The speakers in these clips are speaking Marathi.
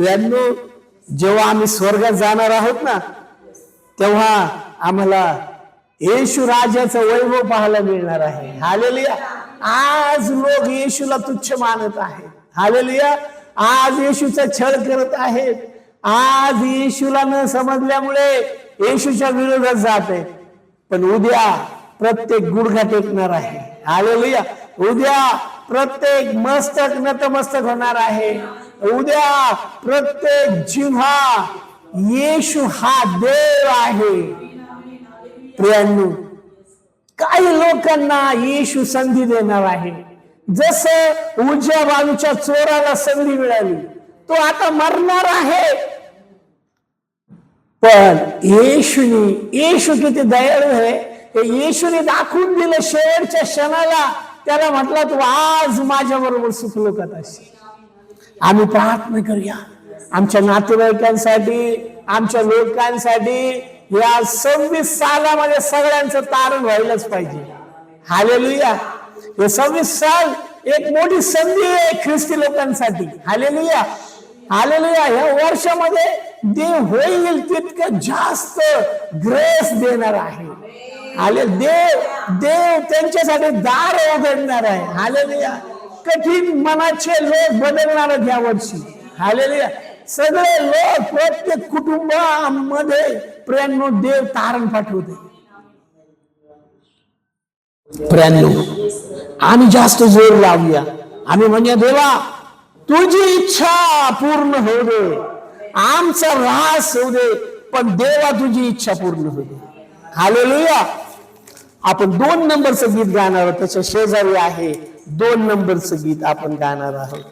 प्रियांनो, जेव्हा आम्ही स्वर्गात जाणार आहोत ना, तेव्हा आम्हाला येशू राजाचं वैभव पाहायला मिळणार आहे. हालेलुया. आज लोक येशूला तुच्छ मानत आहेत. हालेलुया. आज येशूचा छळ करत आहेत. आज येशूला न समजल्यामुळे येशूच्या विरोधात जात आहेत. पण उद्या प्रत्येक गुडघा टेकणार आहे. हालेलुया. उद्या प्रत्येक मस्तक नतमस्तक होणार आहे. उद्या प्रत्येक जिव्हा येशू हा देव आहे. प्रियांनो, काही लोकांना येशू संधी देणार आहे. जसं उजव्या बाजूच्या चोराला संधी मिळाली, तो आता मरणार आहे. पण येशू किती दयाळू आहे, हे येशूने दाखवून दिलं. शेवटच्या क्षणाला त्याला म्हटलं, तू आज माझ्या बरोबर सुखलोकात असशील. आम्ही प्रार्थना करूया आमच्या नातेवाईकांसाठी, आमच्या लोकांसाठी. या 26 सालामध्ये सगळ्यांचं तारण व्हायलाच पाहिजे. हालेलुया. हे 26 साल एक मोठी संधी आहे ख्रिस्ती लोकांसाठी. हालेलुया. हालेलुया. या वर्षामध्ये देव होईल तितकं जास्त ग्रेस देणार आहे. देव त्यांच्यासाठी दार उघडणार आहे. हालेलुया. कठीण मनाचे लोक बदलणार आहेत या वर्षी. हालेलुया. सगळे लोक प्रत्येक कुटुंबामध्ये प्रियांनो देव तारण पाठवते. प्रियांनो, आम्ही जास्त जोर लावूया. आम्ही म्हणजे देवा तुझी इच्छा पूर्ण होऊ दे, आमचा ऱ्हास होऊ दे, पण देवा तुझी इच्छा पूर्ण होऊ दे. हालेलुया. आपण 2 नंबरचं गीत गाणार आहोत. त्याच्या शेजारी आहे 2 नंबरचं गीत आपण गाणार आहोत.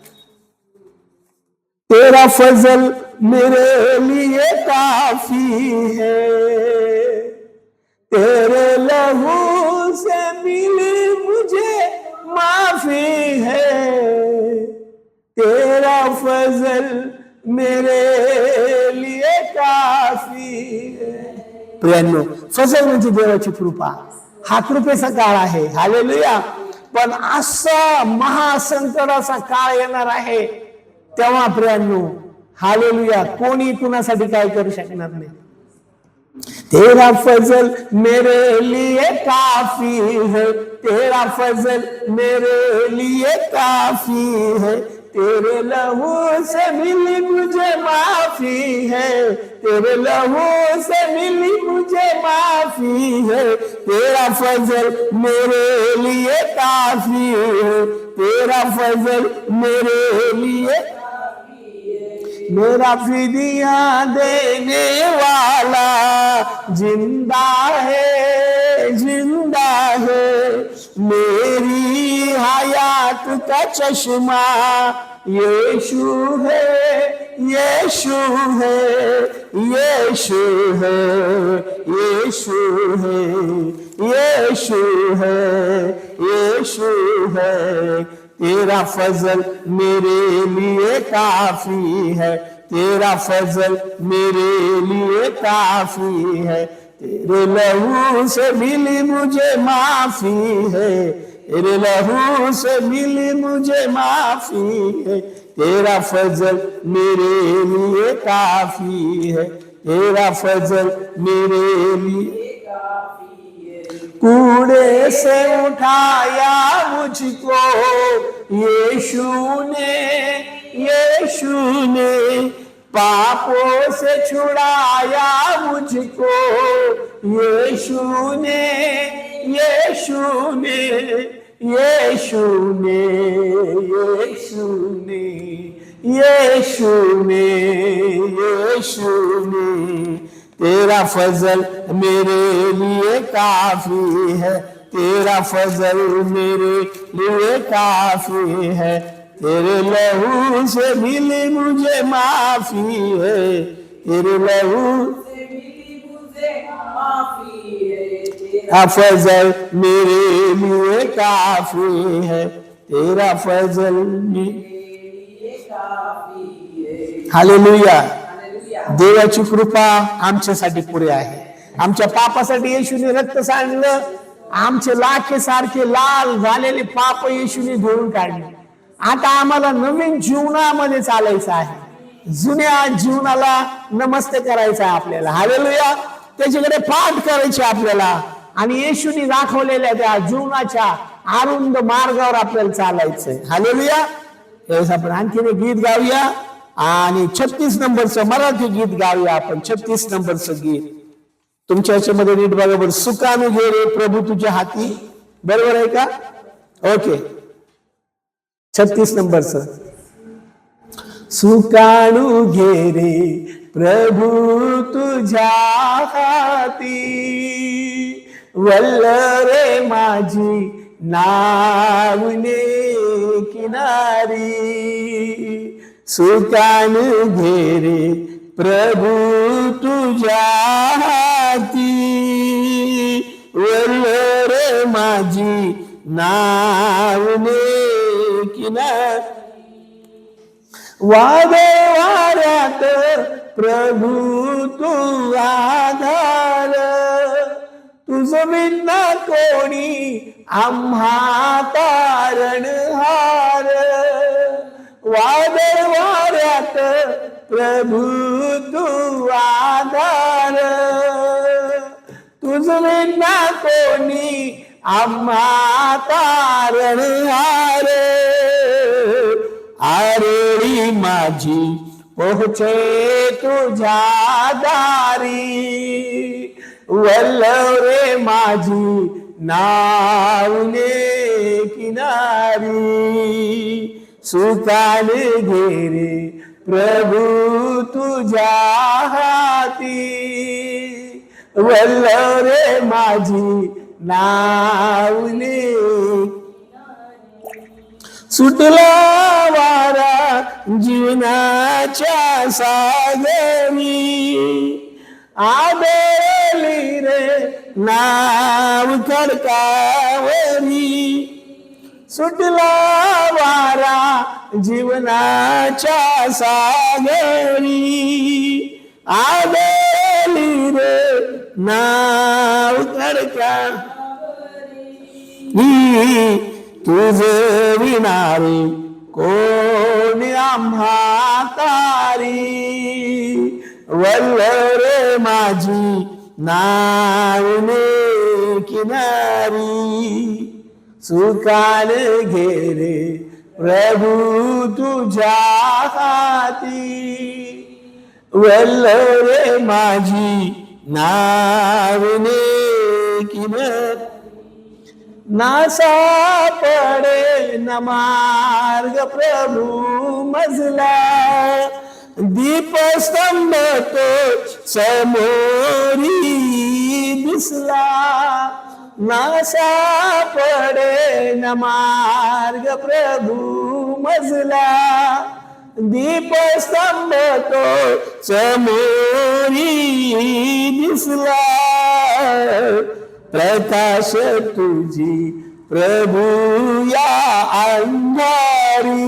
तेरा फजल मेरे लिए काफी है, तेरे लहू से मिली मुझे माफी है, तेरा फजल मेरे लिए काफी है. प्रियांनो, फजल म्हणजे देवाची कृपा. हा कृपेचा काळ आहे. हालेलुया. पण असा महासंकटाचा काळ येणार आहे, तेव्हा प्रियांनो हालेलुया कोणी कुणासाठी काय करू शकणार नाही. तेरा फजल मेरे लिए काफी है, तेरा फजल मेरे लिए काफी है, तेरे लहू से मिली मुझे माफी है, तेरे लहू से मिली मुझे माफी है, तेरा फजल मेरे लिए काफी है, तेरा फजल मेरे लिए. मेरा फिदिया देने वाला जिंदा है, जिंदा है, मेरी हयात का चश्मा यीशु है, यीशु है, यीशु है, यीशु है, यीशु है, यीशु है. तेरा फजल मेरे लिए काफी है, तेरा फजल मेरे लिए काफी है, तेरे लहू से मिली मुझे माफी है, तेरे लहू से मिली मुझे माफी है, तेरा फजल मेरे लिए काफी है, तेरा फजल मेरे लिए. कूड़े से उठाया मुझको यीशु ने, यीशु ने पापों से छुड़ाया मुझको यीशु ने, यीशु ने, यीशु ने, यीशु ने, यीशु ने, यीशु ने. तेरा फजल मेरे लिए काफी है, तेरा फजल मेरे लिए काफी है, तेरे लहू से मिली मुझे माफी है, तेरे लहू से मिली मुझे माफी है, तेरा फजल मेरे लिए काफी है, तेरा फजल मेरे लिए काफी है. हालेलुया. देवाची कृपा आमच्यासाठी पुरे आहे. आमच्या पापासाठी येशूने रक्त सांडलं. आमचे लाखे सारखे लाल झालेले पाप येशूने धुवून काढले. आता आम्हाला नवीन जीवनामध्ये चालायचं आहे. जुन्या जीवनाला नमस्ते करायचा आहे आपल्याला. हालेलुया. त्याच्याकडे पाठ करायचे आपल्याला आणि येशूने दाखवलेल्या त्या जीवनाच्या अरुंद मार्गावर आपल्याला चालायचंय. हालेलुया. त्यावेळेस आपण आणखीन एक गीत गाऊया आणि 36 नंबरचं मराठी गीत गाऊया आपण. 36 नंबरचं गीत तुमच्या याच्यामध्ये नीट बरोबर. सुकाणू घे रे प्रभू तुझ्या हाती. बरोबर आहे का? ओके. 36 नंबरचं. सुकाणू घे रे प्रभू तुझ्या हाती, वल्ल रे माझी नावने किनारी. सुकाणू घे रे प्रभू तुझ्या हाती, वल्ल रे माझी नावने किनारी. वादळ वाऱ्यात प्रभू तू आधार, तुझं बिना कोणी आम्हा तारणहार. वादळ वाऱ्यात प्रभू तू आधार, तुझं बिना कोणी आम्हा तारणहार. आरोळी माझी पोहोचे तुझ्या दारी, वल्लव रे माझी नावने किनारी. सुकाने घे रे प्रभू तुझ्या हाती, वल्लव रे माझी नावने. सुटला वारा जीवनाच्या सागरी, आदरली रे नाव खडकावरी. सुटला वारा जीवनाच्या सागरी, आदरली रे नाव खडकावरी. तुझ विणारे कोण आम्हा तारी, वल्ल रे माझी नावने किनारी. सुकान घे रे प्रभू तुझ्या हाती, वल्ल रे माझी नावने किनारी. नासा पडे न मार्ग प्रभू मजला, दीपस्तंभ तो समोरी दिसला. नासा पडे न मार्ग प्रभू मजला, दीपस्तंभ तो समोरी दिसला. प्रकाश तुझी प्रभू या अंधारी,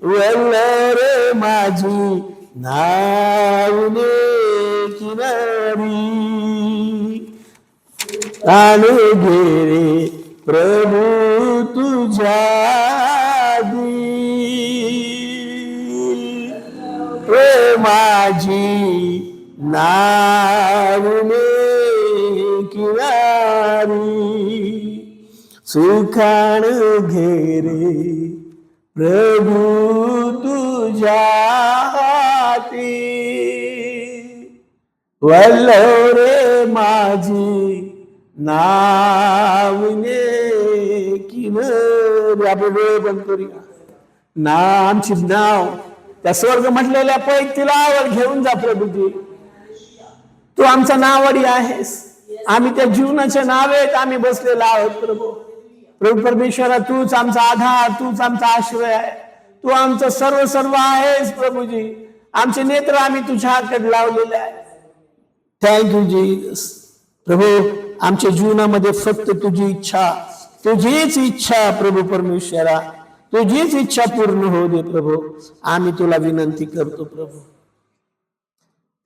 वल्ल रे माझी नावने किनारी. आले घे रे प्रभू तुझ्या दी, माझी नावने किनारी. सुखाण घे रे प्रभू तुझ्या हाती, वल्लव रे माझी नावने किनारी. आपण वेळ बंद करूया. ना आमची नाव त्या स्वर्ग म्हटलेल्या पैतीलावर घेऊन जा प्रभूजी. तू आमचा नावडी आहेस. आम्ही त्या जीवनाच्या नावेत आम्ही बसलेला आहोत प्रभू. प्रभू परमेश्वरा तूच आमचा आधार, तूच आमचा आश्रय आहे. तू आमचं सर्व सर्व आहेस प्रभूजी. आमचे नेत्र आम्ही तुझ्या हातात लावलेले आहे. Thank you Jesus. प्रभू आमच्या जीवनामध्ये फक्त तुझी इच्छा, तुझीच इच्छा प्रभू परमेश्वरा, तुझीच इच्छा पूर्ण होऊ दे प्रभू. आम्ही तुला विनंती करतो प्रभू.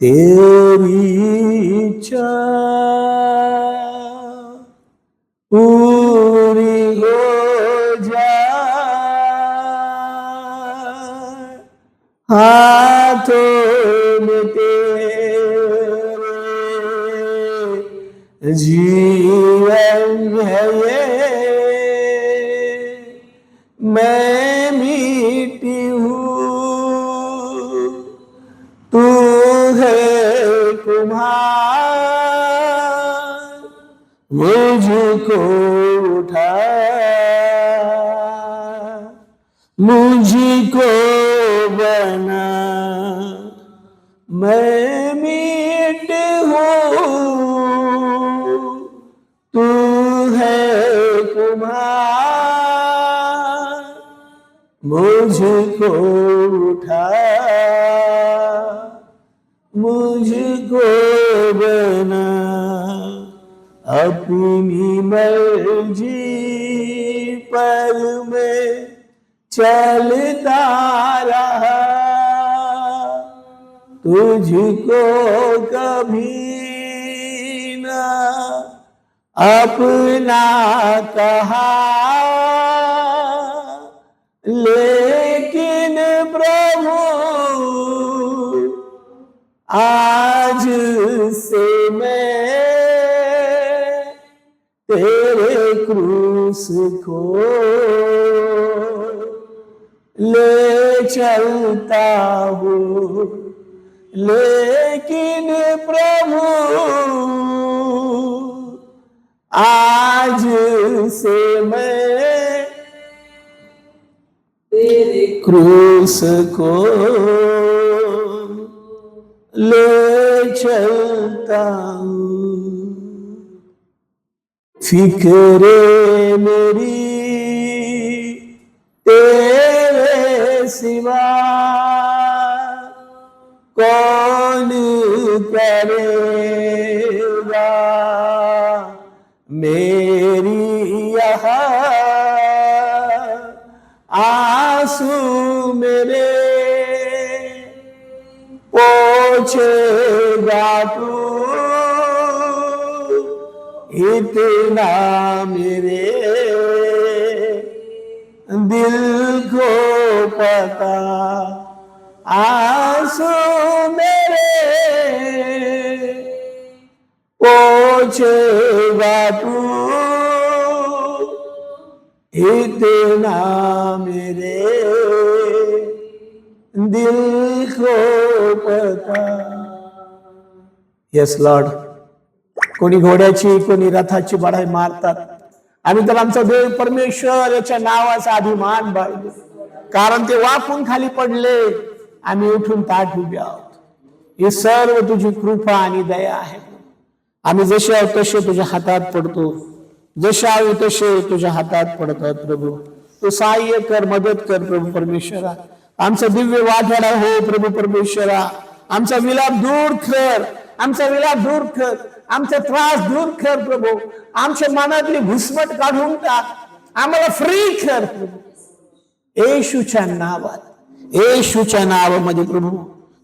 तेरी इच्छा पूरी हो जाए, हाथों में तेरे जीवन है ये, मैं मिट्टी हूँ तू है कुम्हार, मुझको उठा मुझको बना, मैं मिट्टी हूँ तू है कुम्हार, मुझको उठा मुझको बना, अपनी मर्जी पर मैं चलता रहा, तुझको कभी ना अपना कहा, लेकिन प्रभु आज से मैं तेरे क्रूस को ले चलता हूँ, लेकिन प्रभु आज से मैं तेरे क्रूस को ले चलता हूँ। फिक्रे मेरी तेरे सिवा कौन करेगा, मेरी यहाँ आंसू मेरे पोंछेगा तू, इतना मेरे दिल को पता, आंसू मेरे पोंछेगा तू, इतना मेरे दिल को पता। Yes Lord. कोणी घोड्याची कोणी रथाची बढाई मारतात, आम्ही तर आमचा देव परमेश्वर याच्या नावाचा अभिमान बाळगू, कारण ते वाकून खाली पडले, आम्ही उठून ताठ उभे आहोत. हे सर्व तुझी कृपा आणि दया आहे. आम्ही जसे आहोत तसे तुझ्या हातात पडतो, जसे आहोत तसे तुझ्या हातात पडतात. प्रभू तू सहाय्य कर, मदत कर प्रभू परमेश्वरा. आमचा दिव्य वाढवाडा हो प्रभू परमेश्वरा. आमचा विलाप दूर कर, आमचा विलाप दूर कर, आमचा त्रास दूर कर प्रभू. आमच्या मनातली घुसमट काढून टाक, आम्हाला फ्री कर प्रभू. येशूच्या नावात, येशूच्या नावामध्ये प्रभू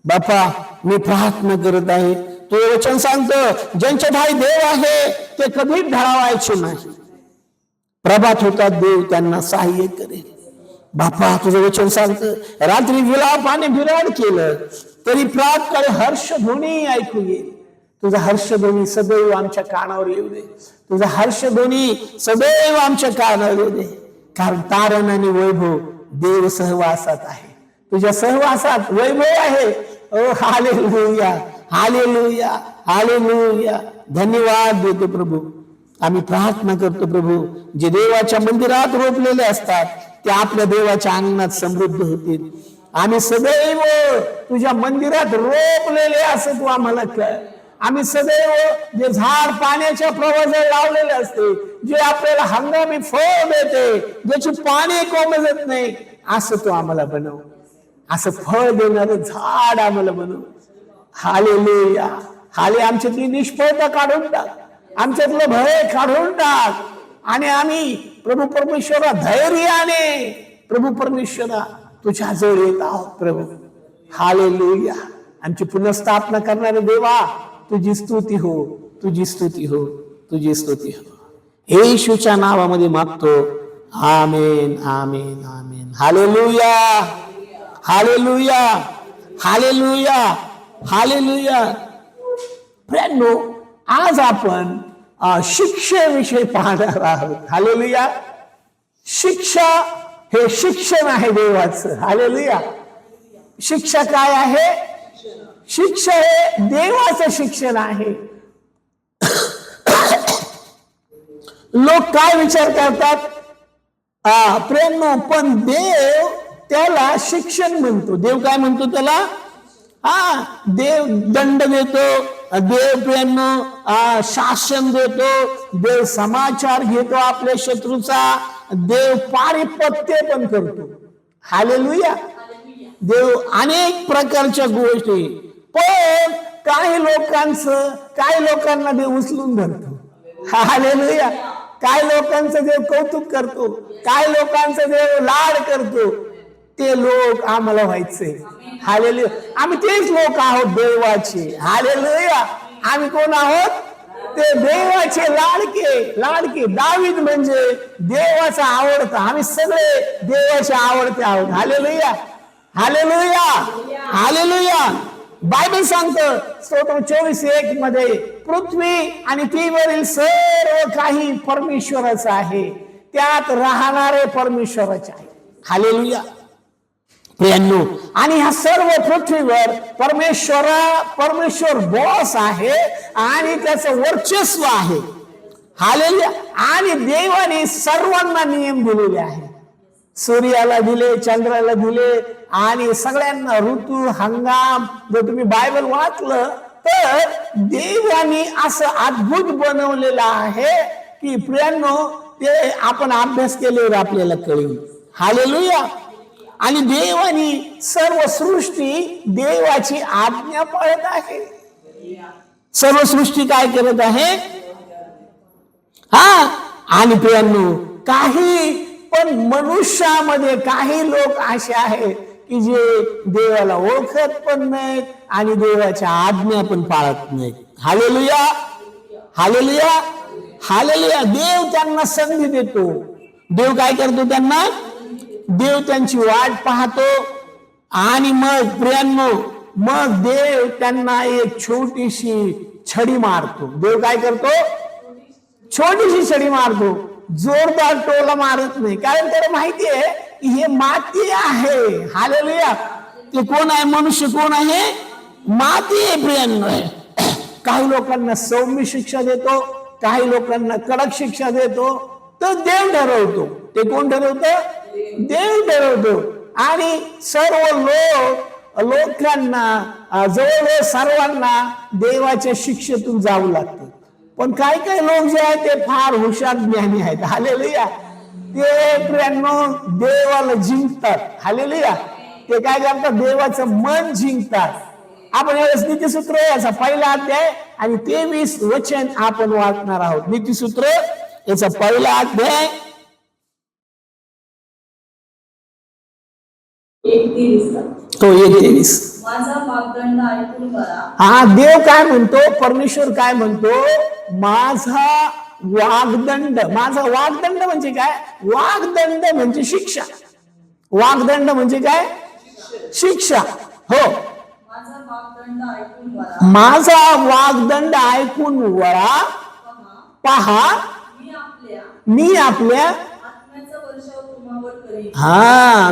बापा मी प्रार्थना करत आहे. तू वचन सांगतं ज्यांच्या ठाई देव आहे ते कधीच ढळावायचे नाही. प्रभात होतात देव त्यांना सहाय्य करेल. बापा तुझं वचन सांगतं रात्री विलापाने बिराड केलं तरी प्रातकाळी हर्षध्वनी ऐकू येईल. तुझा हर्षध्वनी सदैव आमच्या कानावर येऊ दे. तुझा हर्षध्वनी सदैव आमच्या कानावर येऊ दे. कारण तारण आणि वैभव देव सहवासात आहे. तुझ्या सहवासात वैभव आहे. ओ हालेलुया, हालेलुया, हालेलुया. धन्यवाद देतो प्रभू. आम्ही प्रार्थना करतो प्रभू, जे देवाच्या मंदिरात रोपलेले असतात ते आपल्या देवाच्या अंगणात समृद्ध होतील. आम्ही सदैव तुझ्या मंदिरात रोपलेले असं तू आम्हाला कळ. आम्ही सदैव जे झाड पाण्याच्या प्रवाहात लावलेले असते, जे आपल्याला हंगामी फळ देते, ज्याची पाणी कोमेजत नाही, असं तू आम्हाला बनव. असं फळ देणारं झाड आम्हाला बनव. हालेलुया, हाले. आमच्यातली निष्फळता काढून टाक, आमच्यातलं भय काढून टाक, आणि आम्ही प्रभू परमेश्वरा धैर्याने प्रभू परमेश्वरा तुझ्या जवळ येत आहोत प्रभू. हालेलुया. आमची पुनर्स्थापना करणारे देवा तुझी स्तुती हो, तुझी स्तुती हो, तुझी स्तुती हो. येशूच्या नावामध्ये मागतो. Amen, amen, amen. Hallelujah, hallelujah. Hallelujah, hallelujah. फ्रेंडो, आज आपण शिक्षेविषयी पाहणार आहोत. हालेलुया. शिक्षा हे शिक्षण आहे देवाचं. हालेलुया. शिक्षा काय आहे? शिक्षा हे देवाचं शिक्षण आहे. लोक काय विचार करतात? प्रेम, पण देव त्याला शिक्षण म्हणतो. देव काय म्हणतो त्याला? देव दंड देतो, देव प्रेम शासन देतो, देव समाचार घेतो आपल्या शत्रूचा, देव पारिपत्य पण करतो. हालेलुया. देव अनेक प्रकारच्या गोष्टी. पण काही लोकांना देव उचलून धरतो. हालेलुया. काही लोकांचं देव कौतुक करतो, काही लोकांचं देव लाड करतो. ते लोक आम्हाला व्हायचे. हालेलुया. आम्ही तेच लोक आहोत देवाचे. हालेलुया. आम्ही कोण आहोत? ते देवाचे लाडके. दावीद म्हणजे देवाचा आवडता. आम्ही सगळे देवाचे आवडते आहोत. Hallelujah, hallelujah, hallelujah. बायबल सांगतं स्तोत्र 24:1 मध्ये, पृथ्वी आणि तीवरील सर्व काही परमेश्वराचं आहे, त्यात राहणारे परमेश्वराचे आहे. हालेलुया. प्रियांनो, आणि ह्या सर्व पृथ्वीवर परमेश्वर बॉस आहे आणि त्याचं वर्चस्व आहे. हालेलुया. आणि देवाने सर्वांना नियम दिलेले आहे. सूर्याला दिले, चंद्राला दिले, आणि सगळ्यांना ऋतू, हंगाम. जर तुम्ही बायबल वाचलं तर देवाने असं अद्भुत बनवलेलं आहे की प्रियांनो, ते आपण अभ्यास केल्यावर आपल्याला कळेल. हालेलुया. आणि देवानी सर्व सृष्टी देवाची आज्ञा पाळत आहे. सर्व सृष्टी काय करत आहे? आणि प्रियांनो, काही पण मनुष्यामध्ये काही लोक असे आहेत की जे देवाला ओळखत पण नाहीत आणि देवाच्या आज्ञा पण पाळत नाहीत. Hallelujah, hallelujah, hallelujah. देव त्यांना संधी देतो. देव काय करतो? त्यांना देव त्यांची वाट पाहतो. आणि मग प्रियांनो, मग देव त्यांना एक छोटीशी छडी मारतो. देव काय करतो? छोटीशी छडी मारतो. जोरदार टोला मारत नाही, कारण त्याला माहिती आहे की हे माती आहे. हालेलुया. ते कोण आहे? मनुष्य कोण आहे? माती आहे प्रियांनो. काही लोकांना सौम्य शिक्षा देतो, काही लोकांना कडक शिक्षा देतो. तो देव ठरवतो. ते कोण ठरवतो? देव ठरवतो. आणि सर्व लोकांना, जवळजवळ सर्वांना देवाच्या शिक्षेतून जावं लागतं. पण काही काही लोक जे आहेत ते फार हुशार ज्ञानी आहेत. हालेलुया. ते प्रियांनो देवाला जिंकतात. हालेलुया. ते काय करतात? देवाचं मन जिंकतात. आपण यावेळेस नीतिसूत्र याचा पहिला अध्याय आणि 23 वचन आपण वाचणार आहोत. नीतिसूत्र याचा पहिला अध्याय 1:23. माझा वाग्दंड ऐकून करा. देव काय म्हणतो? परमेश्वर काय म्हणतो? माझा वाग्दंड. माझा वाग्दंड म्हणजे काय? वाग्दंड म्हणजे शिक्षा. वाग्दंड म्हणजे काय? शिक्षा. हो. माझा वाग्दंड ऐकून वळा. पहा, मी आपल्या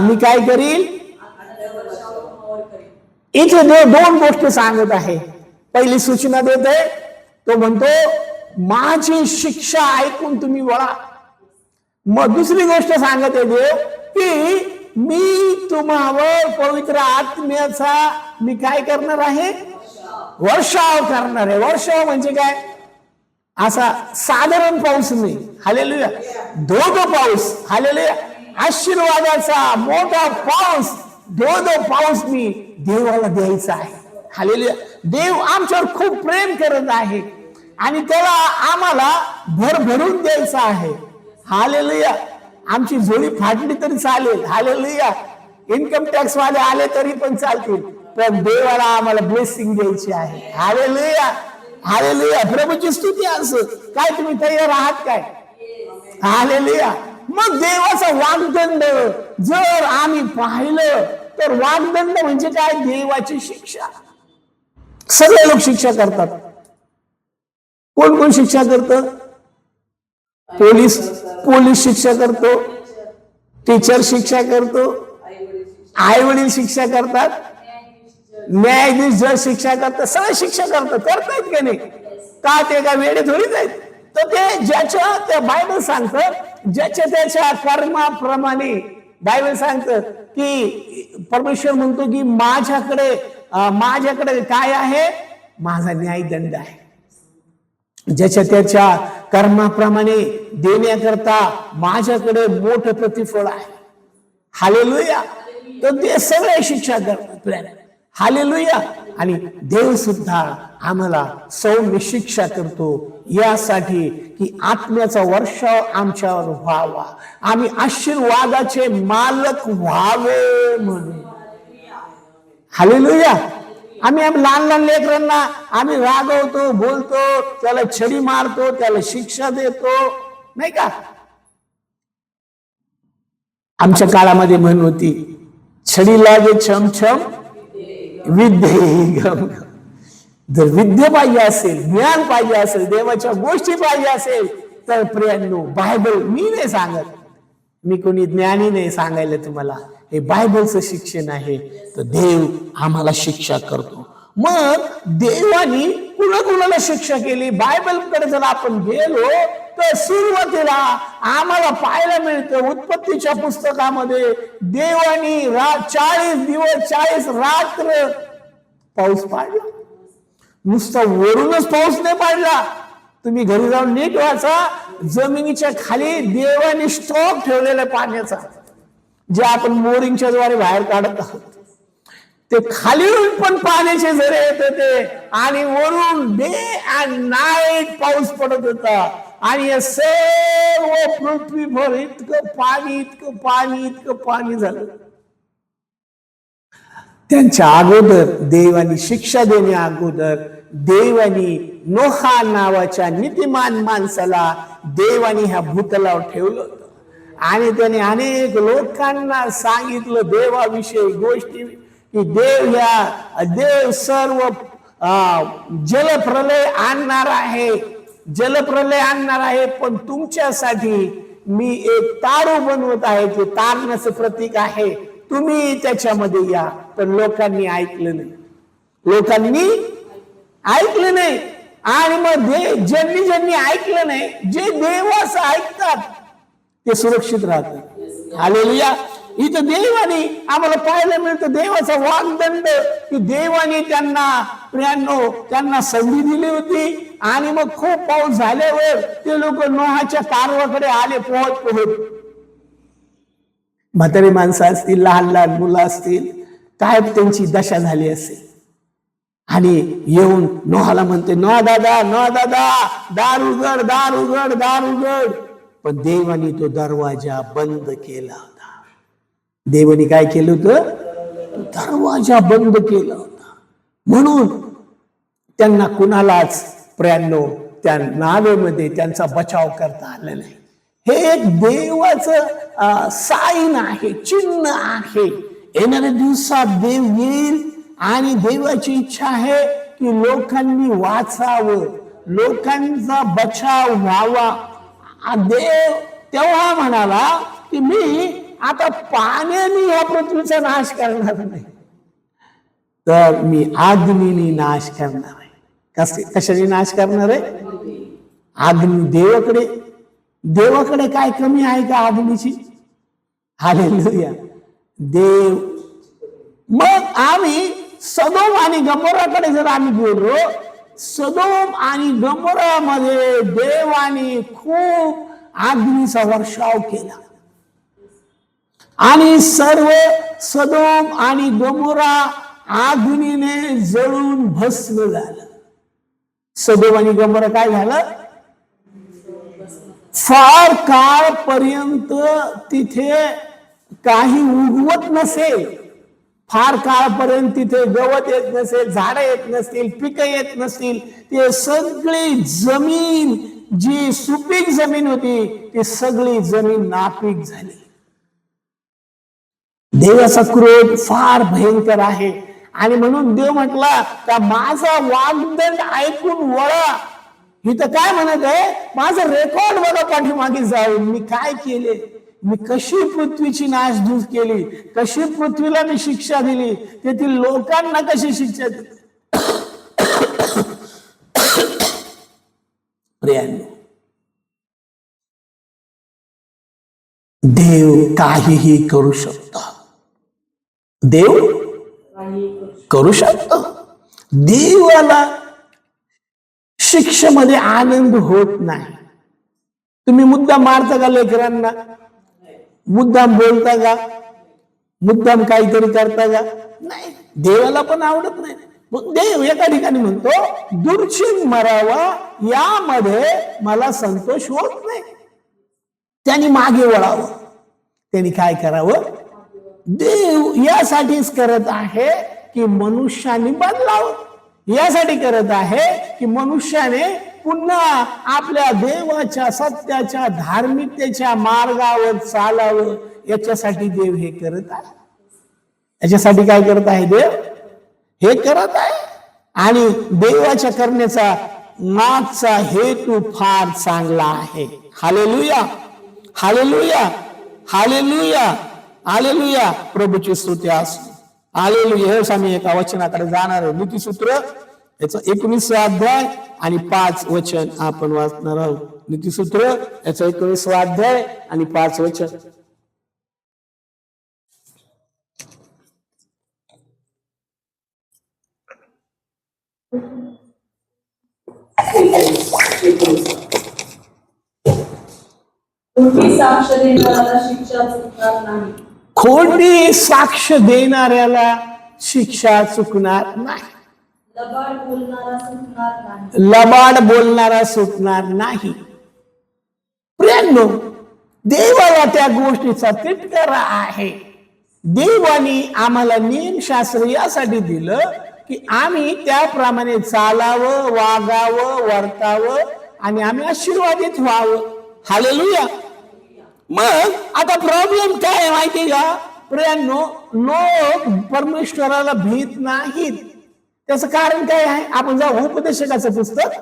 मी काय करील? इथे देव दोन गोष्टी सांगत आहे. पहिली सूचना देत आहे, तो म्हणतो माझी शिक्षा ऐकून तुम्ही वळा. मग दुसरी गोष्ट सांगत आहे देव की मी तुम्हावर पवित्र आत्म्याचा मी काय करणार आहे? वर्षाव करणार आहे. वर्षाव म्हणजे काय? असा साधारण पाऊस नाही. हालेलुया. धोधो पाऊस. हालेलुया. आशीर्वादाचा मोठा पाऊस, धोधो पाऊस मी देवाला द्यायचा आहे. हालेलुया. देव आमच्यावर खूप प्रेम करत आहे आणि त्याला आम्हाला भरभरून द्यायचं आहे. हालेलुया. आमची जोडी फाटली तरी चालेल. हालेलुया. इन्कम टॅक्स वाले आले तरी पण चालतील, पण देवाला आम्हाला ब्लेसिंग द्यायची आहे. हालेलुया. हालेलुया. प्रभूची स्तुती असो. काय तुम्ही तयार आहात काय? हालेलुया. मग देवाचा वाग्दंड जर आम्ही पाहिलं तर वाग्दंड म्हणजे काय? देवाची शिक्षा. सगळे लोक शिक्षा करतात. कोण कोण शिक्षा करतं? पोलीस शिक्षा करतो, टीचर शिक्षा करतो, आई वडील शिक्षा करतात, न्यायाधीश जज शिक्षा करतात, सगळे शिक्षा करतायत का नाही? का ते का वेडे थोडीच आहेत? तर ते ज्याच्या त्या बायबल सांगतं ज्याच्या त्याच्या कर्माप्रमाणे. बायबल सांगतं की परमेश्वर म्हणतो की माझ्याकडे काय आहे? माझा न्यायदंड आहे. ज्याच्या त्याच्या कर्माप्रमाणे देण्याकरता माझ्याकडे मोठं प्रतिफळ आहे. हालेलुया. तर ते सगळे शिक्षा करतात. हालेलुया. आणि देव सुद्धा आम्हाला सौम्य शिक्षा करतो यासाठी की आत्म्याचा वर्षाव आमच्यावर व्हावा, आम्ही आशीर्वादाचे मालक व्हावे म्हणून. हालेलुया. आम्ही लहान लहान लेकरांना आम्ही रागवतो, बोलतो, त्याला छडी मारतो, त्याला शिक्षा देतो, नाही का? आमच्या काळामध्ये म्हण होती, छडी लागे छमछम विद्ये गम. जर विद्या पाहिजे असेल, ज्ञान पाहिजे असेल, देवाच्या गोष्टी पाहिजे असेल तर प्रियांनो बायबल मी नाही सांगत, मी कोणी ज्ञानी नाही सांगायला तुम्हाला, हे बायबलचं शिक्षण आहे. तर देव आम्हाला शिक्षा करतो. मग देवानी कुणाकुणाला शिक्षा केली? बायबलकडे जर आपण गेलो तर सुरुवातीला आम्हाला पाहायला मिळतं उत्पत्तीच्या पुस्तकामध्ये देवानी 40 दिवस 40 रात्र पाऊस पाडला. नुसता वरूनच पाऊस नाही पाडला, तुम्ही घरी जाऊन नीट वाचा, जमिनीच्या खाली देवाने स्टॉक ठेवलेला पाण्याचा, जे आपण मोरिंगच्या द्वारे बाहेर काढत आहोत, ते खालीून पण पाण्याचे झरे येत होते आणि वरून डे अँड नाईट पाऊस पडत होता. आणि हे सर्व पृथ्वीभर इतकं पाणी झालं. त्यांच्या अगोदर देवानी शिक्षा देण्या अगोदर देवानी नोहा नावाच्या नीतिमान माणसाला देवानी ह्या भूतलावर ठेवलं होतं आणि त्याने अनेक लोकांना सांगितलं देवाविषयी गोष्टी की देव सर्व जलप्रलय आणणार आहे, पण तुमच्यासाठी मी एक तारू बनवत आहे, ते तारणाचं प्रतीक आहे, तुम्ही त्याच्यामध्ये या. पण लोकांनी ऐकलं नाही. आणि मग ज्यांनी ऐकलं नाही, जे देवाचं ऐकतात ते सुरक्षित राहतात. हालेलुया. इथं देवाने आम्हाला पाहायला मिळतं देवाचा वाग्दंड की देवाने त्यांना संधी दिली होती. आणि मग खूप पाऊस झाल्यावर ते लोक नोहाच्या कारवाकडे आले पोहत. म्हातारी माणसं असतील, लहान लहान मुलं असतील, काय त्यांची दशा झाली असेल. आणि येऊन नोहाला म्हणते, नोहा दादा दार उघड. पण देवाने तो दरवाजा बंद केला होता. देवाने काय केलं होतं? दरवाजा बंद केला होता. म्हणून त्यांना कुणालाच प्रियांनो त्या नावेमध्ये त्यांचा बचाव करता आला नाही. हे एक देवाचं साईन आहे, चिन्ह आहे. येणाऱ्या दिवसात देव येईल आणि देवाची इच्छा आहे की लोकांनी वाचावं, लोकांचा बचाव व्हावा. देव तेव्हा म्हणाला की मी आता पाण्याने या पृथ्वीचा नाश करणार नाही, तर मी अग्नीने नाश करणार आहे. कशाने नाश करणार आहे? अग्नी. देवाकडे काय कमी आहे का अग्नीची? हालेलुया. देव. मग आम्ही सदोम आणि गमोराकडे जर आम्ही गेलो, सदोम आणि गमोरामध्ये देवाने खूप अग्नीचा वर्षाव केला आणि सर्व सदोम आणि गमोरा अग्नीने जळून भस्म झालं. सदोम आणि गमोरा काय झालं? फार काळपर्यंत तिथे काही उगवत नसेल, फार काळपर्यंत तिथे गवत येत नसेल, झाडं येत नसतील, पिकं येत नसतील, ते सगळी जमीन जी सुपीक जमीन होती ती सगळी जमीन नापीक झाली. देवाचा क्रोध फार भयंकर आहे. आणि म्हणून देव म्हटला का माझा वाग्दंड ऐकून वळा. इथं काय म्हणत आहे, माझं रेकॉर्ड बघा पाठीमागे जाऊन मी काय केले, मी कशी पृथ्वीची नासधूस केली, कशी पृथ्वीला मी शिक्षा दिली, तेथील लोकांना कशी शिक्षा दिली. प्रियांनो, देव काहीही करू शकतो. देव करू शकतो. देवाला शिक्षेमध्ये आनंद होत नाही. तुम्ही मुद्दाम मारता का लेकरांना? मुद्दाम बोलता का? मुद्दाम काहीतरी करता का? नाही. देवाला पण आवडत नाही. मग देव एका ठिकाणी म्हणतो दुर्चिन मरावा यामध्ये मला संतोष होत नाही. त्यांनी मागे वळावं. त्यांनी काय करावं? देव यासाठीच करत आहे की मनुष्याने बदलावं. यासाठी करत आहे की मनुष्याने पुन्हा आपल्या देवाच्या सत्याच्या धार्मिकतेच्या मार्गावर चालावं. याच्यासाठी देव हे करत आहे. याच्यासाठी काय करत आहे? देव हे करत आहे. आणि देवाच्या करण्याचा मागचा हेतू फार चांगला आहे. Hallelujah, hallelujah, hallelujah, hallelujah. प्रभूची स्तुती असो. हालेलुया. हेच आम्ही एका वचनाकडे जाणार आहोत. नीतिसूत्र याचा 19वा अध्याय आणि 5 वचन आपण वाचणार आहोत. नीतिसूत्र याचा 19वा अध्याय आणि 5 वचन. खोटी साक्ष देणाऱ्याला शिक्षा चुकणार नाही. खोटी साक्ष देणाऱ्याला शिक्षा चुकणार नाही. लबाड बोलणारा सुटणार नाही. लबाड बोलणारा सुटणार नाही. प्रियांनो, देवाला त्या गोष्टीचा तिटकारा आहे. देवाने आम्हाला नियमशास्त्र यासाठी दिलं की आम्ही त्याप्रमाणे चालावं, वागावं, वर्तावं आणि आम्ही आशीर्वादित व्हावं. हालेलुया. मग आता प्रॉब्लेम काय आहे माहिती का प्रियांनो? लोक परमेश्वराला भीत नाहीत. त्याचं कारण काय आहे? आपण जाऊ उपदेशकाचं पुस्तक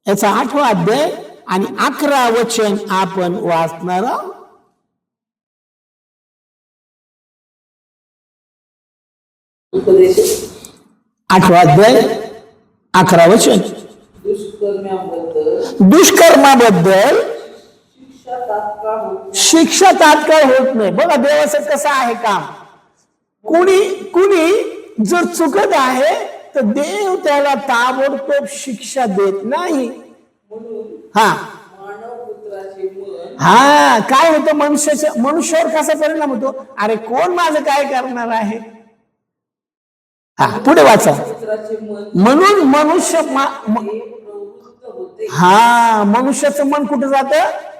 याचा 8वा अध्याय आणि 11 वचन आपण वाचणार आहोत. उपदेश 8वा अध्याय 11 वचन. दुष्कर्माबद्दल शिक्षा तात्काळ होत नाही. बघा देवाचं कसं आहे काम. कुणी जर चुकत आहे तर देव त्याला ताबडतोब शिक्षा देत नाही. हा काय होतं? मनुष्यावर कसा परिणाम होतो? अरे कोण माझं काय करणार आहे? पुढे वाचा. म्हणून मनुष्याचं मन कुठे जातं?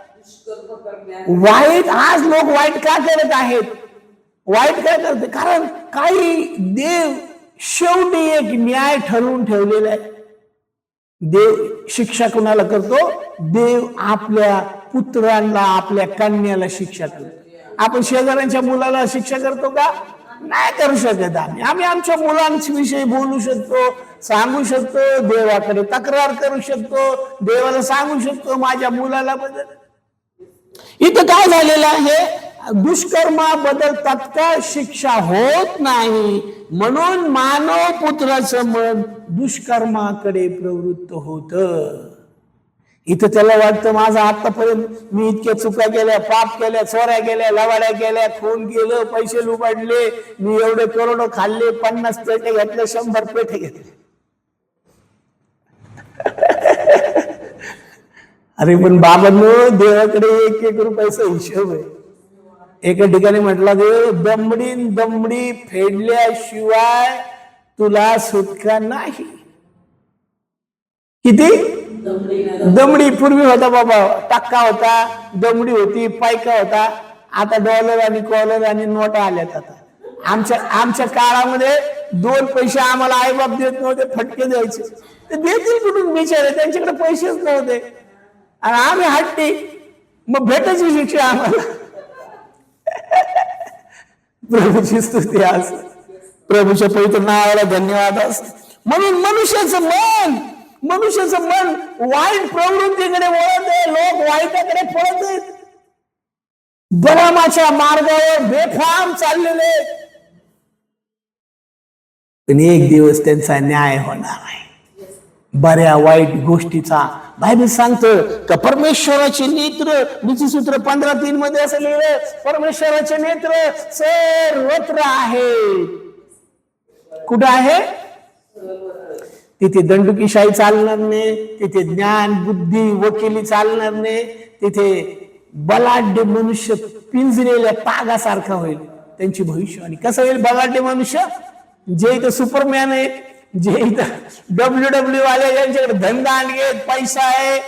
वाईट. आज लोक वाईट का करत आहेत? वाईट काय करते? कारण काही देव शेवटी एक न्याय ठरवून ठेवलेला आहे. देव शिक्षा कोणाला करतो? देव आपल्या पुत्रांना, आपल्या कन्याला शिक्षा करतो. आपण शेजाऱ्यांच्या मुलाला शिक्षा करतो का? नाही करू शकत. आम्ही आमच्या मुलांविषयी बोलू शकतो, सांगू शकतो, देवाकडे तक्रार करू शकतो, देवाला सांगू शकतो माझ्या मुलाला बदल. इथं काय झालेलं आहे? दुष्कर्माबद्दल तत्काळ शिक्षा होत नाही म्हणून मानव पुत्राचं मन दुष्कर्माकडे प्रवृत्त होत. इथं त्याला वाटतं माझं आतापर्यंत मी इतक्या चुका केल्या, पाप केल्या, चोऱ्या केल्या, लवाड्या केल्या, खून केलं, पैसे लुबाडले, मी एवढे करोडो खाल्ले, 50 पेठे घेतले, 100 पेठे घेतले. अरे पण बाबांनो, देवाकडे 1-1 रुपयाचा हिशोब आहे. एका ठिकाणी म्हटलं देव दमडी फेडल्याशिवाय तुला सुटका नाही. किती दमडी? पूर्वी होता बाबा, टक्का होता, दमडी होती, पायका होता. आता डॉलर आणि कॉलर आणि नोटा आल्यात. आता आमच्या काळामध्ये 2 पैसे आम्हाला आईबाप देत नव्हते, फटके द्यायचे. ते देतील कुठून बिचारे? त्यांच्याकडे पैसेच नव्हते आणि आम्ही हट्टी. मग भेटायची शिक्षा आम्हाला. प्रभूची स्तुती असो, प्रभूच्या पवित्र नावाला धन्यवाद असो. म्हणून मनुष्याचं मन वाईट प्रवृत्तीकडे वळत आहे. लोक वाईटाकडे पळत आहेत, बलामाच्या मार्गावर बेफाम चाललेले. पण एक दिवस त्यांचा न्याय होणार आहे. बऱ्या वाईट गोष्टीचा बायबल सांगतं का परमेश्वराचे नेत्र, नीतिसूत्र 15:3 मध्ये असं लिहिलं, परमेश्वराचे नेत्र सर्वत्र आहे. कुठं आहे? तिथे दंडुकीशाही चालणार नाही, तिथे ज्ञान बुद्धी वकिली चालणार नाही, तिथे बलाढ्य मनुष्य पिंजरेल्या तागासारखा होईल. त्यांची भविष्यवाणी कसं होईल? बलाढ्य मनुष्य जे इथं सुपरमॅन आहेत, जे इथं WWE वाले यांच्याकडे धंदा आणि पैसा आहे,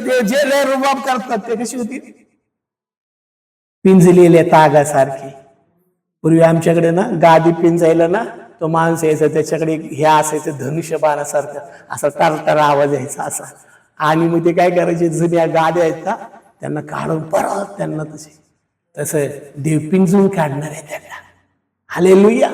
ते जे लय रुबाब करतात, ते कशी होती? पिंजलेल्या तागासारखी. पूर्वी आमच्याकडे ना गादी पिंजायला ना तो माणूस यायचा, त्याच्याकडे हे असायचं धनुष्यबाणासारखं, असा तरतरा आवाज यायचा असा. आणि मग ते काय करायचे, जुन्या गाद्या आहेत का त्यांना काढून परत त्यांना तसं देव पिंजून काढणार आहे त्यांना. हालेलुया.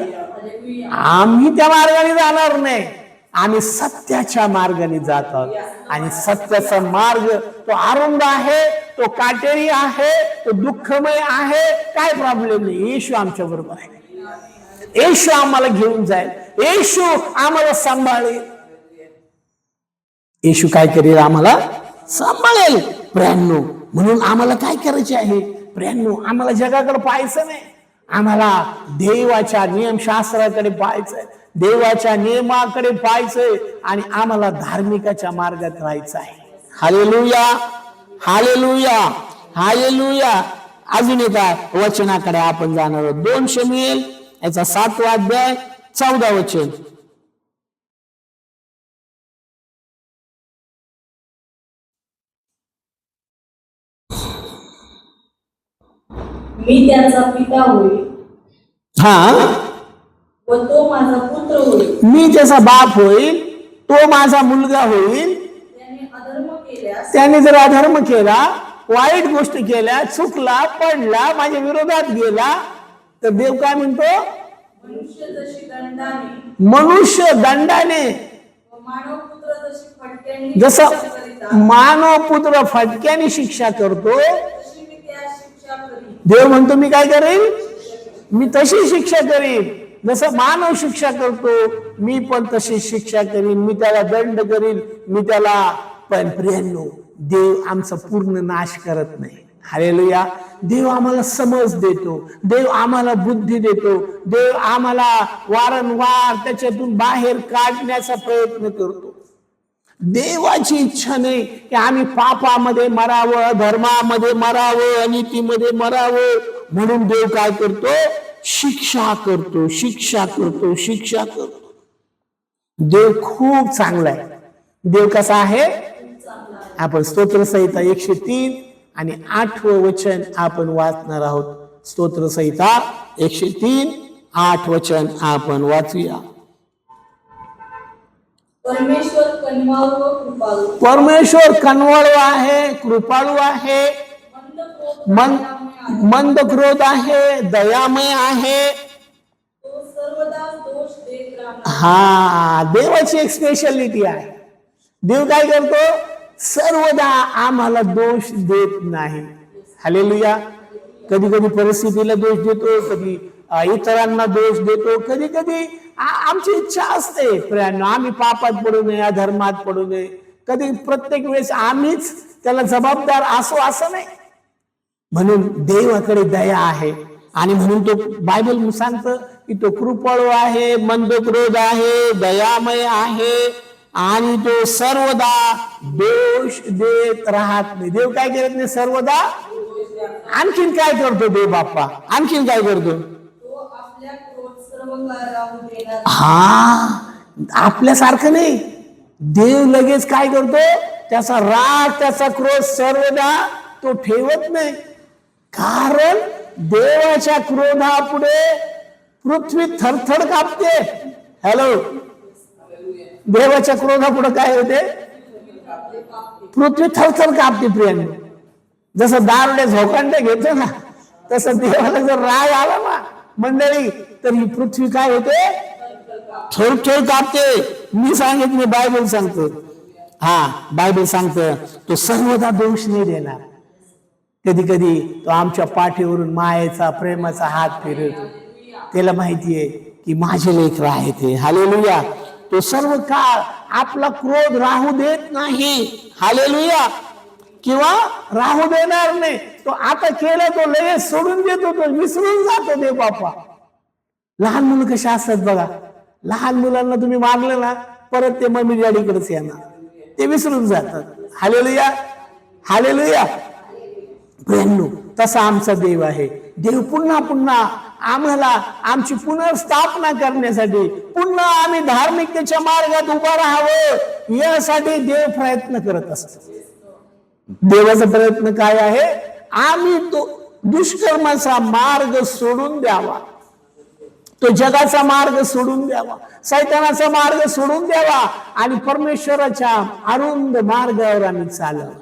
आम्ही त्या मार्गाने जाणार नाही, आम्ही सत्याच्या मार्गाने जात आहोत. आणि सत्याचा मार्ग तो अरुंद आहे, तो काटेरी आहे, तो दुःखमय आहे. काय प्रॉब्लेम नाही, येशू आमच्या बरोबर आहे. येशू आम्हाला घेऊन जाईल, येशू आम्हाला सांभाळेल. येशू काय करेल? आम्हाला सांभाळेल. प्रियांनो, म्हणून आम्हाला काय करायचे आहे? प्रियांनो, आम्हाला जगाकडे पाहायचं नाही, आम्हाला देवाच्या नियमशास्त्राकडे पाहायचंय, देवाच्या नियमाकडे पाहायचंय, आणि आम्हाला धार्मिकाच्या मार्गात राहायचं आहे. Hallelujah, hallelujah, hallelujah. अजून एका वचनाकडे आपण जाणार आहोत. 2 शमूएल याचा 7वा अध्याय 14 वचन. मी त्याचा पिता होईल व तो माझा पुत्र होईल. मी त्याचा बाप होईल, तो माझा मुलगा होईल. त्याने जर अधर्म केला, वाईट गोष्टी केल्या, चुकला, पडला, माझ्या विरोधात गेला, तर देव काय म्हणतो? मनुष्य दंडाने, जसं मानव पुत्र फटक्याने शिक्षा करतो, देव म्हणतो मी काय करेन? मी तशी शिक्षा करीन. जसं मानव शिक्षा करतो, मी पण तशी शिक्षा करीन. मी त्याला दंड करीन, मी त्याला. पण प्रियांनो, देव आमचा पूर्ण नाश करत नाही. हालेलुया. देव आम्हाला समज देतो, देव आम्हाला बुद्धी देतो, देव आम्हाला वारंवार त्याच्यातून बाहेर काढण्याचा प्रयत्न करतो. देवाची इच्छा नाही की आम्ही पापामध्ये मरावं, धर्मामध्ये मरावं, अनितीमध्ये मरावं. म्हणून देव काय करतो? शिक्षा करतो, शिक्षा करतो, शिक्षा करतो. देव खूप चांगला आहे. देव कसा आहे? आपण स्तोत्रसंहिता 103 आणि 8वं वचन आपण वाचणार आहोत. स्तोत्रसंहिता 103, 8 वचन आपण वाचूया. परमेश्वर कनिवाळू व कृपाळू, परमेश्वर कनवळू आहे, कृपाळू आहे, मंद क्रोध आहे, दयामय आहे. तो सर्वदा दोष देत राहणार. हा, देवाची एक स्पेशालिटी आहे. देव काय करतो? सर्वदा आम्हाला दोष देत नाही. हालेलुया. कधी कधी परिस्थितीला दोष देतो, कधी इतरांना दोष देतो, कधी कधी आमची इच्छा असते प्रियांनो आम्ही पापात पडू नये, अधर्मात पडू नये. कधी प्रत्येक वेळेस आम्हीच त्याला जबाबदार असो असं नाही. म्हणून देवाकडे दया आहे, आणि म्हणून तो बायबल सांगतं की तो कृपाळू आहे, मंद क्रोध आहे, दयामय आहे, आणि तो सर्वदा दोष देत राहत नाही. देव काय करत नाही? सर्वदा. आणखीन काय करतो देव बाप्पा? आणखीन काय करतो? हा, आपल्यासारखं नाही. देव लगेच काय करतो? त्याचा राग, त्याचा क्रोध सर्वदा तो ठेवत नाही. कारण देवाच्या क्रोधापुढे पृथ्वी थरथर कापते. हॅलो, देवाच्या क्रोधापुढे काय होते? पृथ्वी थरथर कापते. प्रियांनो, जसं दारुड्या झोकांड्या घेतो ना, तसं देवाला जर राग आला ना, मंडळी, तर ही पृथ्वी काय होते? थरथर कापते. मी सांगितले, बायबल सांगतो. बायबल सांगतं तो सर्वदा दोष नाही देणार. कधी कधी तो आमच्या पाठीवरून मायेचा प्रेमाचा हात फिरवतो. त्याला माहितीये की माझे लेकरं आहेत ते. हालेलुया. तो सर्व काळ आपला क्रोध राहू देत नाही. हालेलुया. किंवा राहू देणार नाही. तो आता केलं तो लगेच सोडून देतो, तो विसरून जातो देव बापा. लहान मुलं कशी असतात बघा. लहान मुलांना तुम्ही मारलं ना, परत ते मम्मी डॅडीकडेच येणार, ते विसरून जातात. हालेलुया. हालेलुया. प्रेमनो, तसा आमचा देव आहे. देव पुन्हा पुन्हा आम्हाला आमची पुनर्स्थापना करण्यासाठी, पुन्हा आम्ही धार्मिकतेच्या मार्गात उभा राहावं यासाठी देव प्रयत्न करत असतो. देवाचा प्रयत्न काय आहे? आम्ही तो दुष्कर्माचा मार्ग सोडून द्यावा, तो जगाचा मार्ग सोडून द्यावा, सैतानाचा मार्ग सोडून द्यावा आणि परमेश्वराच्या अरुंद मार्गावर आम्ही चालावं.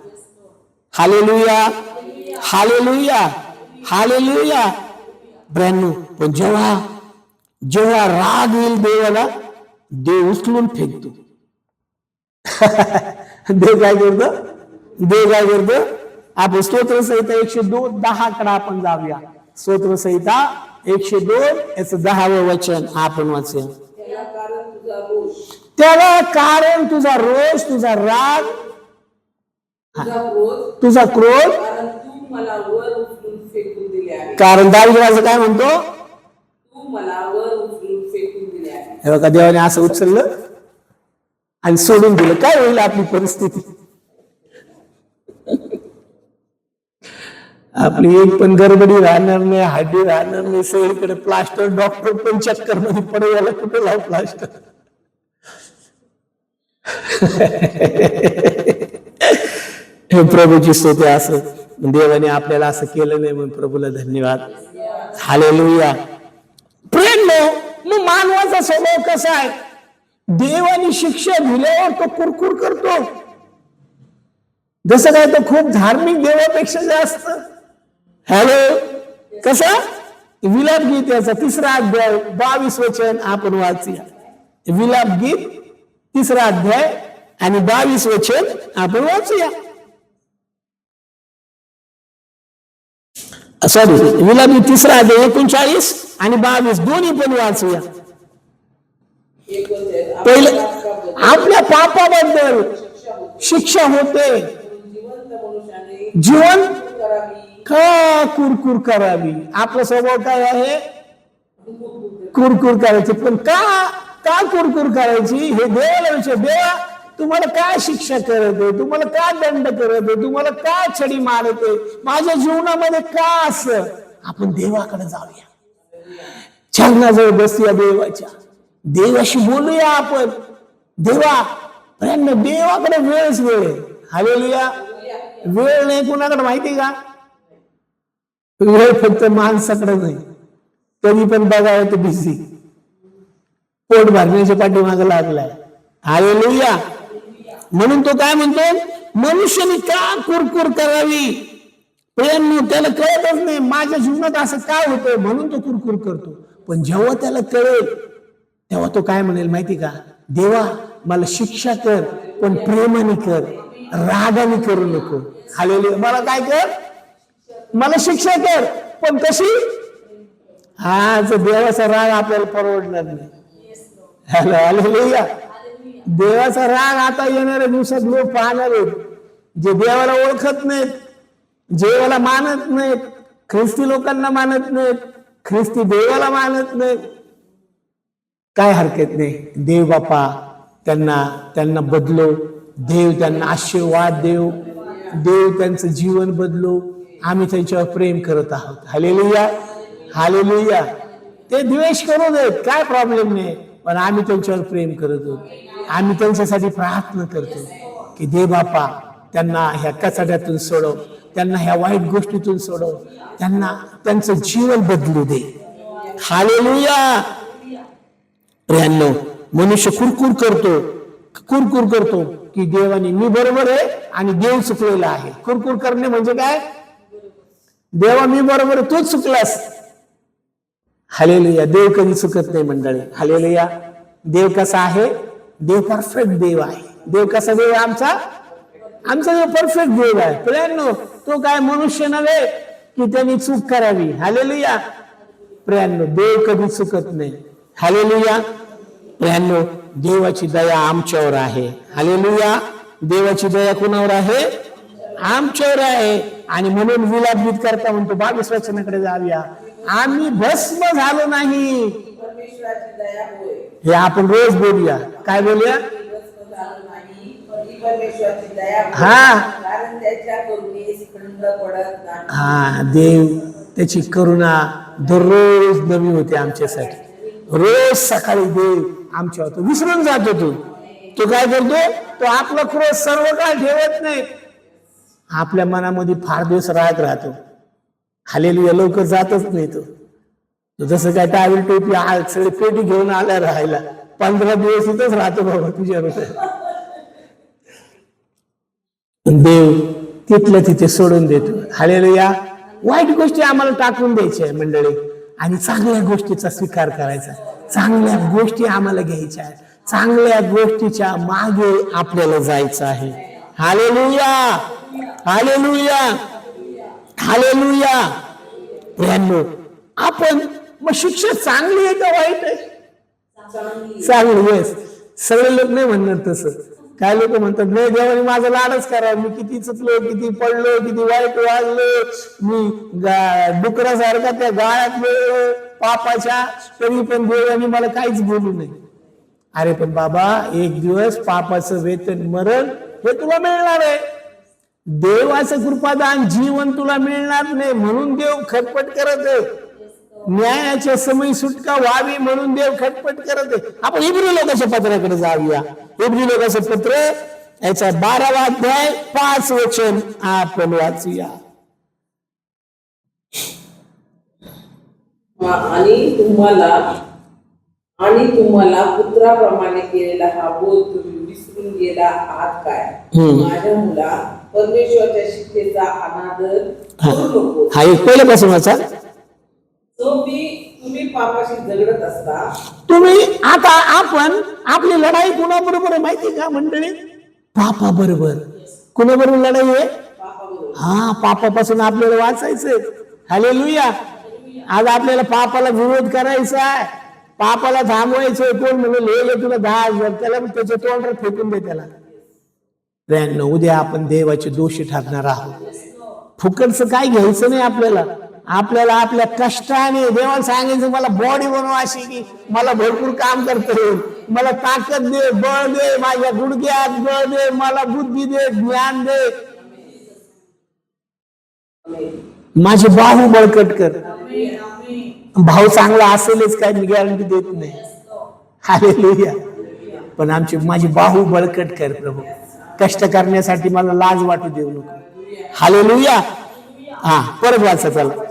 हालेलुया. हालेलुया. हालेलुया. ब्रॅन्यू. पण जेव्हा राग येईल देवाला, देव उचलून फेकतो. देव काय करतो? आपण स्तोत्र संहिता 102:10 कडे आपण जाऊया. स्तोत्र संहिता 102 याचं 10वं वचन आपण वाचूया. त्याला कारण तुझा रोष, तुझा राग, तुझा क्रोध, मला वर उचलून फेकून दिले आहे. कारण दाविद काय म्हणतो? तू मला वर उचलून फेकून दिले आहे. हे बघा, देवाने असं उचललं आणि सोडून दिलं. काय होईल आपली परिस्थिती? आपली एक पण गडबडी राहणार नाही, हड्डी राहणार नाही, सगळीकडे प्लास्टर. डॉक्टर पण चक्कर मध्ये पडेल, कुठे लाव प्लास्टर. हे प्रभूची स्तुती. असं देवाने आपल्याला असं केलं नाही म्हणून प्रभूला धन्यवाद. हालेलुया. प्रेम. मग मानवाचा स्वभाव कसा आहे? देवाने शिक्षा दिल्यावर तो कुरकुर करतो. जसं काय तो खूप धार्मिक देवापेक्षा जास्त. हॅलो. कसा? विलाप गीत याचा 3रा अध्याय 22 वचन आपण वाचूया. विलाप गीत 3रा अध्याय आणि 22 वचन आपण वाचूया. सॉरी, विलाप गीत 3रा अध्याय 39 आणि 22 दोन्ही पण वाचूया. पहिलं, आपल्या पापाबद्दल शिक्षा होते. जीवन का कुरकुर करावी? आपला स्वभाव काय आहे? कुरकुर करायची. पण का कुरकुर करायची हे देवाला विचार. देवा, तुम्हाला काय शिक्षा करत आहे? तुम्हाला का दंड करत आहे? तुम्हाला का छडी मारत आहे? माझ्या जीवनामध्ये का असं? आपण देवाकडे जाऊया, चरणाजवळ बसूया, देवाशी बोलूया आपण. देवाकडे वेळच वेळ आहे. हालेलुया. वेळ नाही कुणाकडे माहिती का? वेळ फक्त माणसाकडे नाही. कधी पण बघावं तर बिझी, पोट भरण्याच्या पाठीमागे लागलाय. हालेलुया. म्हणून तो काय म्हणतो? मनुष्याने का कुरकुर करावी? प्रेम. त्याला कळतच नाही माझ्या जीवनात असं काय होतंय, म्हणून तो कुरकुर करतो. पण जेव्हा त्याला कळेल तेव्हा तो काय म्हणेल माहिती का? देवा, मला शिक्षा कर, पण प्रेमाने कर, रागाने करू नको. हालेलुया. मला काय कर? मला शिक्षा कर, पण कशी? देवाचा राग आपल्याला परवडणार नाही. हालेलुया. देवाचा राग आता येणाऱ्या दिवसात लोक पाहणार आहेत, जे देवाला ओळखत नाहीत, देवाला मानत नाहीत, ख्रिस्ती लोकांना मानत नाहीत, ख्रिस्ती देवाला मानत नाहीत. काय हरकत नाही, देव बापा त्यांना बदलो. देव त्यांना आशीर्वाद देव. देव त्यांचं जीवन बदलो. आम्ही त्यांच्यावर प्रेम करत आहोत. हालेलुया. हालेलुया. ते द्वेष करू देत, काय प्रॉब्लेम नाही, पण आम्ही त्यांच्यावर प्रेम करतो. आम्ही त्यांच्यासाठी प्रार्थना करतो की देव बापा त्यांना ह्या कचाट्यातून सोडव, त्यांना ह्या वाईट गोष्टीतून सोडव, त्यांना त्यांचं जीवन बदलू दे. हालेलुया. प्रियांनो, मनुष्य कुरकुर करतो की देवाने मी बरोबर आहे आणि देव चुकलेला आहे. कुरकुर करणे म्हणजे काय? देवा मी बरोबर आहे, तूच चुकलास. हालेलुया. देव कधी चुकत नाही मंडळी. हालेलुया. देव कसा आहे? देव परफेक्ट देव आहे. देव कसा देव आहे आमचा? आमचा देव परफेक्ट देव आहे. प्रियांनो, तो काय मनुष्य नव्हे की त्यांनी चूक करावी. हालेलुया. प्रियांनो, देव कधी चुकत नाही. हालेलुया. प्रियांनो, देवाची दया आमच्यावर आहे. हालेलुया. देवाची दया कोणावर आहे? आमच्यावर आहे. आणि म्हणून विलापगीत करता म्हणतो 22 वचनाकडे जाऊया. आम्ही भस्म झालो नाही. परमेश्वराची दया होय. हे आपण रोज बोलूया. काय बोलूया? भस्म झालो नाही, पण ही परमेश्वराची दया होय. हा. कारण त्याच्या करुणेस खंड पडत नाही. हा, देव त्याची करुणा दररोज नवी होते आमच्यासाठी. रोज सकाळी देव आमच्यावर तो विसरून जातो. तो काय करतो? तो आपला क्रोध सर्व काळ ठेवत नाही. आपल्या मनामध्ये फार दिवस राहतो. हालेलुया. लवकर जातच नाही तो जसं काय टावेल टोपी सगळी पेटी घेऊन आला राहायला. 15 दिवस इथंच राहतो बाबा तुझ्याबरोबर. देव तिथल्या तिथे सोडून देतो. हालेलुया. वाईट गोष्टी आम्हाला टाकून द्यायच्या आहे मंडळी, आणि चांगल्या गोष्टीचा स्वीकार करायचा. चांगल्या गोष्टी आम्हाला घ्यायच्या आहेत. चांगल्या गोष्टीच्या मागे आपल्याला जायचं आहे. हालेलुया. हालेलुया. हालेलुया. प्रियांनो, आपण मग शिक्षा चांगली आहे का वाईट आहे? चांगली आहे. सगळे लोक नाही म्हणणार तसं. काय लोक म्हणतात नाही, देवाने माझा लाडच करा. मी किती चुकलो, किती पडलो, किती वाईट वागलो, मी डुकरासारखा त्या गाळ्यात वेळ पापाच्या, तरी पण देवाने मला काहीच बोलू नाही. अरे पण बाबा, एक दिवस पापाचं वेतन मरण हे तुला मिळणार आहे. देवाचं कृपादान जीवन तुला मिळणार नाही म्हणून देव खटपट करत आहे. न्यायाच्या समय सुटका व्हावी म्हणून देव खटपट करत आहे. आपण इब्री लोकांच्या पत्राकडे जाऊया. इब्री लोकांचं पत्र याचा 12वा अध्याय 5 वचन आपण वाचूया. आणि तुम्हाला पुत्राप्रमाणे केलेला हा बोध तुम्ही विसरून गेला आहात काय? माझ्या मुला, परमेश्वराच्या शिक्षेचा अनादर करू नको. हा एक पहिल्यापासून वाचा. तुम्ही पापाशी झगडत असता. तुम्ही आता आपण आपली लढाई कुणाबरोबर आहे माहिती का मंडळी? पापाबरोबर. कुणाबरोबर लढाई आहे? हा, पापापासून आपल्याला वाचायचंय. हालेलुया. आज आपल्याला पापाला विरोध करायचा आहे, पापाला थांबवायचंय. कोण म्हणून तुला 10,000 त्याला त्याच्या तोंडावर फेकून दे त्याला. उद्या आपण देवाचे दोषी ठरणार आहोत. फुकटचं काय घ्यायचं नाही आपल्याला. आपल्याला आपल्या कष्टाने देवाला सांगायचं मला बॉडी बनव अशी की मला भरपूर काम करता येईल, मला ताकद दे, बळ दे, माझ्या गुडघ्यात बळ दे, मला बुद्धी दे, ज्ञान दे, माझे बाहू बळकट कर. भाऊ चांगला असेलच काय मी गॅरंटी देत नाही. हालेलुया. पण माझी बाहू बळकट कर प्रभू. कष्ट करण्यासाठी मला लाज वाटू देऊ नको. हालेलुया. हा, परत वाचा चला.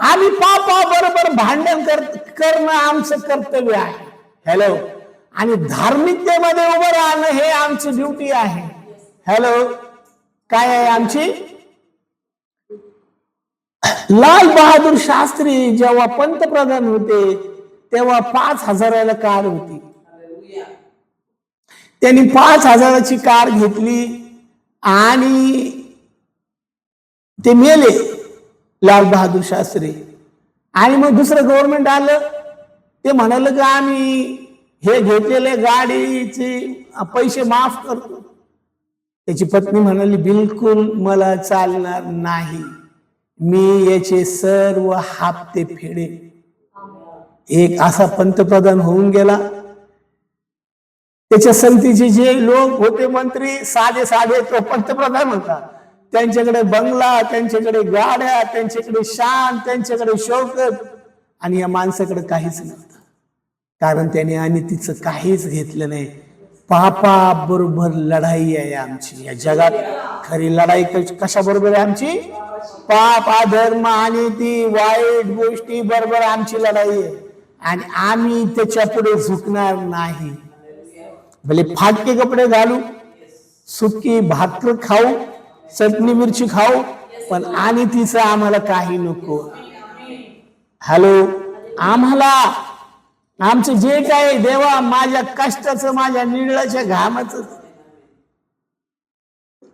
आम्ही पापा बरोबर भांडण करणं आमचं कर्तव्य आहे. हॅलो. आणि धार्मिकतेमध्ये उभं राहणं हे आमची ड्युटी आहे. हॅलो. काय आहे आमची? लाल बहादूर शास्त्री जेव्हा पंतप्रधान होते तेव्हा 5,000ला कार होती. त्यांनी 5,000ची कार घेतली आणि ते मेले लाल बहादूर शास्त्री. आणि मग दुसरं गव्हर्नमेंट आलं. ते म्हणाले की आम्ही हे घेतलेले गाडीचे पैसे माफ करतो. त्याची पत्नी म्हणाली बिलकुल मला चालणार नाही, मी याचे सर्व हप्ते फेडे. एक असा पंतप्रधान होऊन गेला. त्याच्या संगतीचे जे लोक होते मंत्री साधे तो पंतप्रधान होता. त्यांच्याकडे बंगला, त्यांच्याकडे गाड्या, त्यांच्याकडे शान, त्यांच्याकडे शौकत, आणि या माणसाकडे काहीच नव्हतं. कारण त्याने आणि तिचं काहीच घेतलं नाही. पापा बरोबर लढाई आहे आमची. या जगात खरी लढाई कशा बरोबर आहे आमची? पाप, अधर्म आणि ती वाईट गोष्टी बरोबर आमची लढाई आहे. आणि आम्ही त्याच्या पुढे झुकणार नाही. भले फाटके कपडे घालू, सुकी भाकर खाऊ, चटणी मिरची खाऊ, पण आणि तिचं आम्हाला काही नको. हॅलो. आम्हाला आमचं जे काय देवा, माझ्या कष्टाचं, माझ्या निळाच्या घामाचं,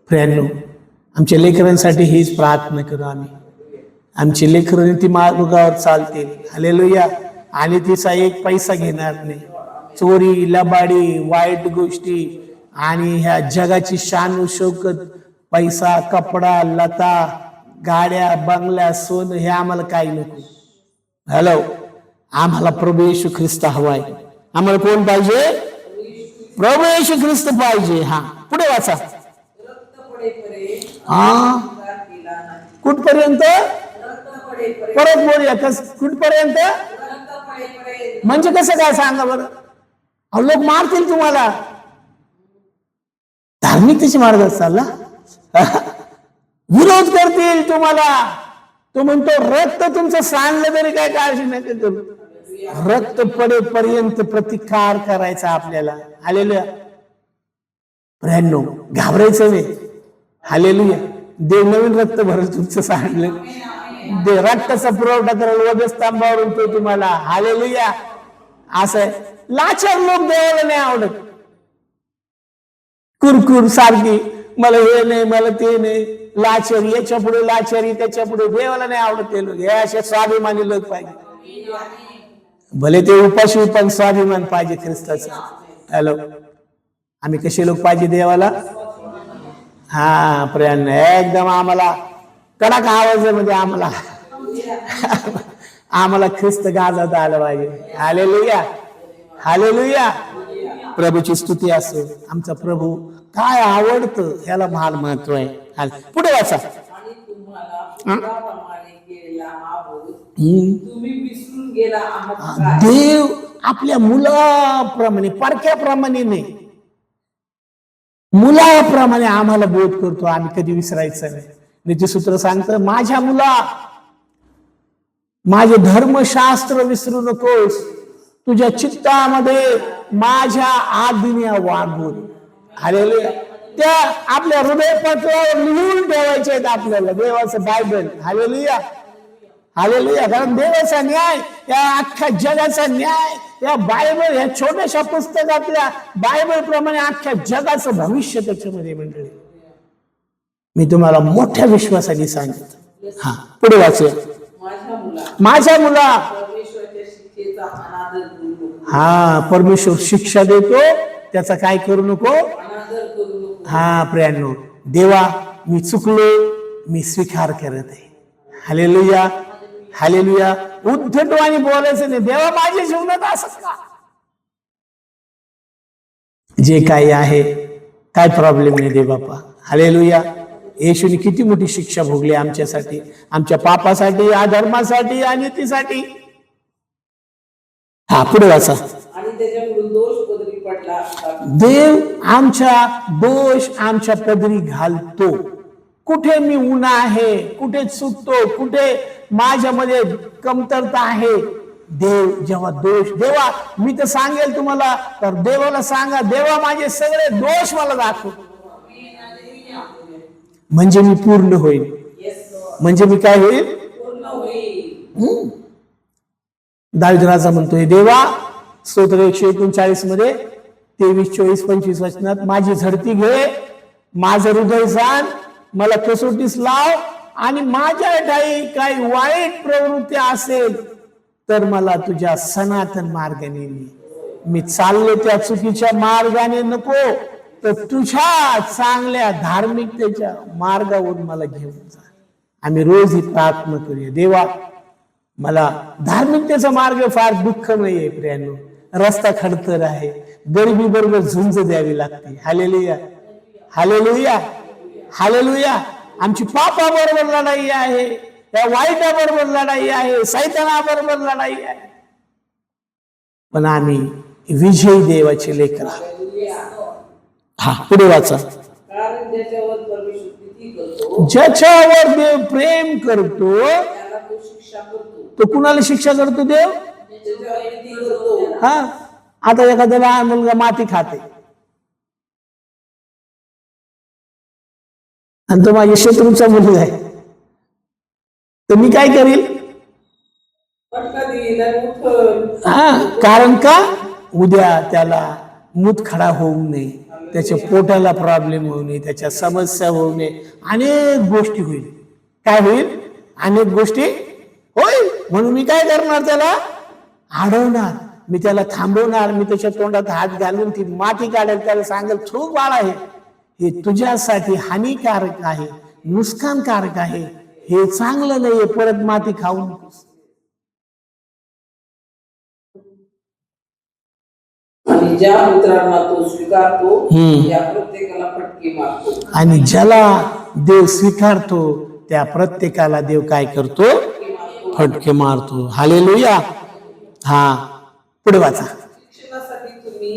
प्रियांनो, आमच्या लेकरांसाठी हीच प्रार्थना करू आम्ही. आमची लेकरं नीती मार्गावर चालतील. हालेलुया. आणि तिचा एक पैसा घेणार नाही. चोरी, लबाडी, वाईट गोष्टी आणि ह्या जगाची शान शौकत, पैसा, कपडा, लता, गाड्या, बंगल्या, सोनं, हे आम्हाला काही नको. हॅलो, आम्हाला प्रभू येशू ख्रिस्त हवाय. आम्हाला कोण पाहिजे? प्रभू येशू ख्रिस्त पाहिजे. हा, पुढे वाचा. हा, कुठपर्यंत? परत बोलूया. कुठपर्यंत म्हणजे कसं काय सांगा बरं? अहो, लोक मारतील तुम्हाला. धार्मिकतेची मार्गात चालला, विरोध करतील तुम्हाला. तो म्हणतो रक्त तुमचं सांडलं तरी काय काळजी नका करू. रक्त पडेपर्यंत प्रतिकार करायचा आपल्याला. हालेलुया. प्रियांनो, घाबरायचं नाही. हालेलुया. देव नवीन रक्त भरत तुमचं सांडलं. दे रक्ताचा पुरवठा करायला वधस्तंभावरून तो तुम्हाला. हालेलुया. असं आहे. लाचार लोक देवाला नाही आवडत. कुरकुर सारखी, मला हे नाही, मला ते नाही, लाचारी, याच्या पुढे लाचारी, त्याच्या पुढे. देवाला नाही आवडत ते लोक. हे असे स्वाभिमानी लोक पाहिजे. भले ते उपाशी, पण स्वाभिमान पाहिजे ख्रिस्ताचा. हॅलो, आम्ही कसे लोक पाहिजे देवाला? हा, प्रियांनो, एकदम आम्हाला कडक आवाजामध्ये आम्हाला ख्रिस्त गाजवता आलं पाहिजे. हालेलुया. हालेलुया. प्रभूची स्तुती असो. आमचा प्रभू काय आवडतं ह्याला फार महत्व आहे. पुढे वाचा. आणि तुम्हाला पुत्राप्रमाणे केलेला हा बोध तुम्ही विसरून गेला आहात काय? देव आपल्या मुलाप्रमाणे, परक्याप्रमाणे नाही, मुलाप्रमाणे आम्हाला बोध करतो. आम्ही कधी विसरायचं नाही. नीतिसूत्र सांगतं, माझ्या मुला, माझे धर्मशास्त्र विसरू नकोस. तुझ्या चित्तामध्ये माझ्या आज्ञा वागून. हालेलुया. त्या आपल्या हृदयपत्रावर लिहून ठेवायचे आहेत आपल्याला, देवाचं बायबल. हालेलुया. हालेलुया. कारण देवाचा न्याय, या अख्ख्या जगाचा न्याय या बायबल, या छोट्याशा पुस्तकातल्या बायबल प्रमाणे अख्ख्या जगाचं भविष्य त्याच्यामध्ये मंडळी. मी तुम्हाला मोठ्या विश्वासाने सांगितलं. हा, पुढे वाचूया. माझ्या मुला, परमेश्वराच्या शिक्षेचा अनादर करू नको. हा, परमेश्वर शिक्षा देतो, त्याचा काय करू नको? अनादर करू नको. हा, प्रियांनो, देवा मी चुकलो, मी स्वीकार करत आहे. हालेलुया. हालेलुया. उद्धटवाणी बोलायचं नाही. देवा माझ्या जीवनात असंच का? जे काही आहे, काय प्रॉब्लेम नाही दे बापा. हालेलुया. येशूने किती मोठी शिक्षा भोगली आमच्यासाठी, आमच्या पापासाठी, अधर्मासाठी, अनितीसाठी. हा, पुढे वाचा. आणि त्याच्याकडून दोष पदरी पडला. देव आमच्या दोष आमच्या पदरी घालतो. कुठे मी उणा आहे, कुठे चुकतो, कुठे माझ्यामध्ये कमतरता आहे. देव जेव्हा दोष, देवा मी तर सांगेल तुम्हाला, तर देवाला सांगा, देवा माझे सगळे दोष मला दाखव, म्हणजे मी पूर्ण होईल. म्हणजे मी काय होईल? पूर्ण होईल. दावीद राजा म्हणतोय, देवा स्तोत्र 139 मध्ये 23, 24, 25 वचनात, माझी झडती घे, माझं हृदय जाण, मला कसोटीस लाव, आणि माझ्या ठाई काही वाईट प्रवृत्ती असेल तर मला तुझ्या सनातन मार्गाने मी चाललो त्या चुकीच्या मार्गाने नको, तर तुझ्या चांगल्या धार्मिकतेच्या मार्गावर मला घेऊन जा. आम्ही रोज ही प्रार्थना करूया, देवा मला धार्मिकतेचा मार्ग फार दुःखमय आहे प्रियांनो, रस्ता खडतर आहे, गरिबी बरोबर झुंज द्यावी लागते. हालेलुया. हालेलुया. हालेलुया. आमची पापाबरोबर लढाई आहे, त्या वाईटाबरोबर लढाई आहे, सैतानाबरोबर लढाई आहे, पण आम्ही विजयी देवाचे लेकर आहोत. हा, पुढे वाचा. कारण ज्याच्यावर परमेश्वर प्रीती करतो, ज्याच्यावर देव प्रेम करतो त्याला तो शिक्षा करतो. तो कुणाला शिक्षा करतो? देव. ज्याच्यावर प्रीती करतो. हा, आता एखाद्याला मुलगा माती खाते आणि तो माझ्या शत्रूचा मुलगा आहे, तर मी काय करील? फटका देईल. येईल आणि उठल. कारण का उद्या त्याला मुतखडा होऊ नये, त्याच्या पोटाला प्रॉब्लेम होऊ नये, त्याच्या समस्या होऊ नये, अनेक गोष्टी होईल. काय होईल? अनेक गोष्टी होईल. म्हणून मी काय करणार? त्याला अडवणार, मी त्याला थांबवणार, मी त्याच्या तोंडात हात घालून ती माती काढेल, त्याला सांगेल थू बाळ आहे, हे तुझ्यासाठी हानिकारक आहे, नुकसानकारक आहे, हे चांगलं नाहीये, परत माती खाऊ नकोस. आणि ज्या पुत्रांना तो स्वीकारतो त्या प्रत्येकाला फटके मारतो. आणि ज्याला देव स्वीकारतो त्या प्रत्येकाला देव काय करतो? फटके मारतो. हालेलुया. हा, पुढे वाचा. शिक्षणासाठी तुम्ही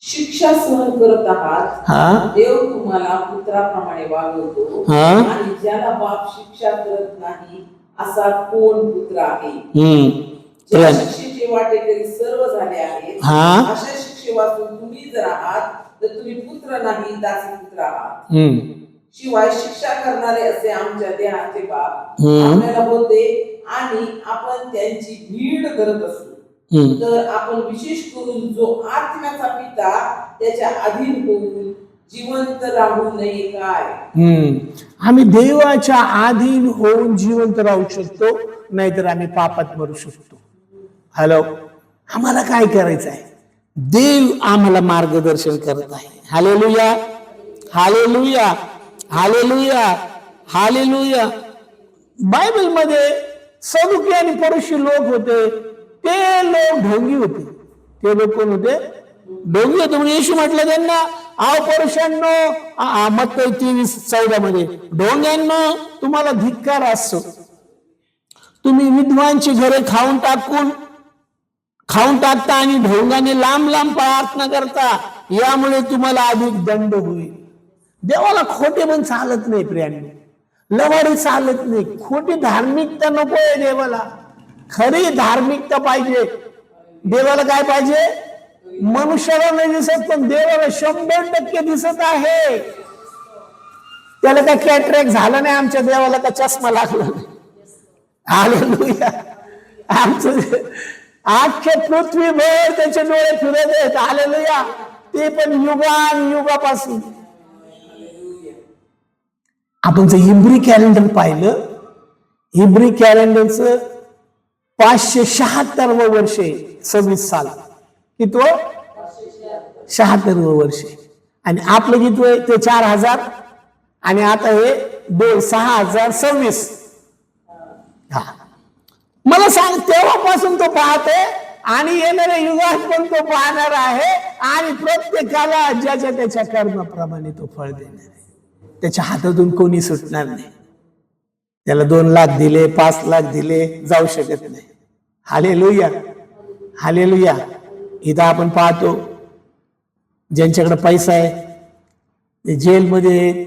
शिक्षा सहन करत आहात. देव तुम्हाला पुत्राप्रमाणे वागवतो. आणि ज्याला बाप शिक्षा करत नाही असा कोण पुत्र आहे? ज्या शिक्षेचे वाटेकरी सर्व झाले आहेत, अशा शिक्षेपासून तुम्ही जर आहात तर तुम्ही पुत्र नाही, दासी पुत्र आहात. शिवाय शिक्षा करणारे असे आमच्या देहाचे बाप आपल्याला बोलते आणि आपण त्यांची भीड करत असतो, तर आपण विशेष करून जो आत्म्याचा पिता त्याच्या अधीन होऊन जिवंत राहू नये काय? आम्ही देवाच्या अधीन होऊन जिवंत राहू शकतो, नाहीतर आम्ही पापात मरू शकतो. हॅलो, आम्हाला काय करायचं आहे? देव आम्हाला मार्गदर्शन करत आहे. Hallelujah, hallelujah, hallelujah, hallelujah. Bible मध्ये सदुकी आणि फरीसी लोक होते, ते लोक ढोंगी होते. ते लोक कोण होते? ढोंगी होते. म्हणून येशू म्हटलं त्यांना, आव परुषांनो, मत्ती 23:14 मध्ये, ढोंग्यांनो तुम्हाला धिक्कार असो, तुम्ही विद्वांची घरे खाऊन टाकता आणि ढोंगाने लांब लांब प्रार्थना करता, यामुळे तुम्हाला अधिक दंड होईल. देवाला खोटे पण चालत नाही प्रियांनी, लवाडी चालत नाही, खोटी धार्मिकता नको आहे देवाला. खरी धार्मिकता पाहिजे. देवाला काय पाहिजे? मनुष्याला नाही दिसत, पण देवाला 100% दिसत आहे. त्याला काय कॅटरॅक्ट झालं नाही, आमच्या देवाला का चष्मा लागला नाही. हालेलुया. आमचं अख्ख्या पृथ्वीभर त्याचे डोळे फिरत आहेत. हालेलुया. ते पण युगापासून. आपण जर हिब्री कॅलेंडर पाहिलं, हिब्री कॅलेंडरचं 576वं वर्ष आहे. 26 साल. किती? 76वं वर्ष. आणि आपलं किती आहे? ते 4000. आणि आता हे 6026. हा, मला सांग, तेव्हापासून तो पाहते आणि येणाऱ्या युगात पण तो पाहणार आहे, आणि प्रत्येकाला ज्याच्या त्याच्या कर्माप्रमाणे तो फळ देणार आहे. त्याच्या हातातून कोणी सुटणार नाही. त्याला 2 लाख दिले, 5 लाख दिले, जाऊ शकत नाही. Hallelujah, hallelujah. इथं आपण पाहतो ज्यांच्याकडे पैसा आहे ते जेलमध्ये,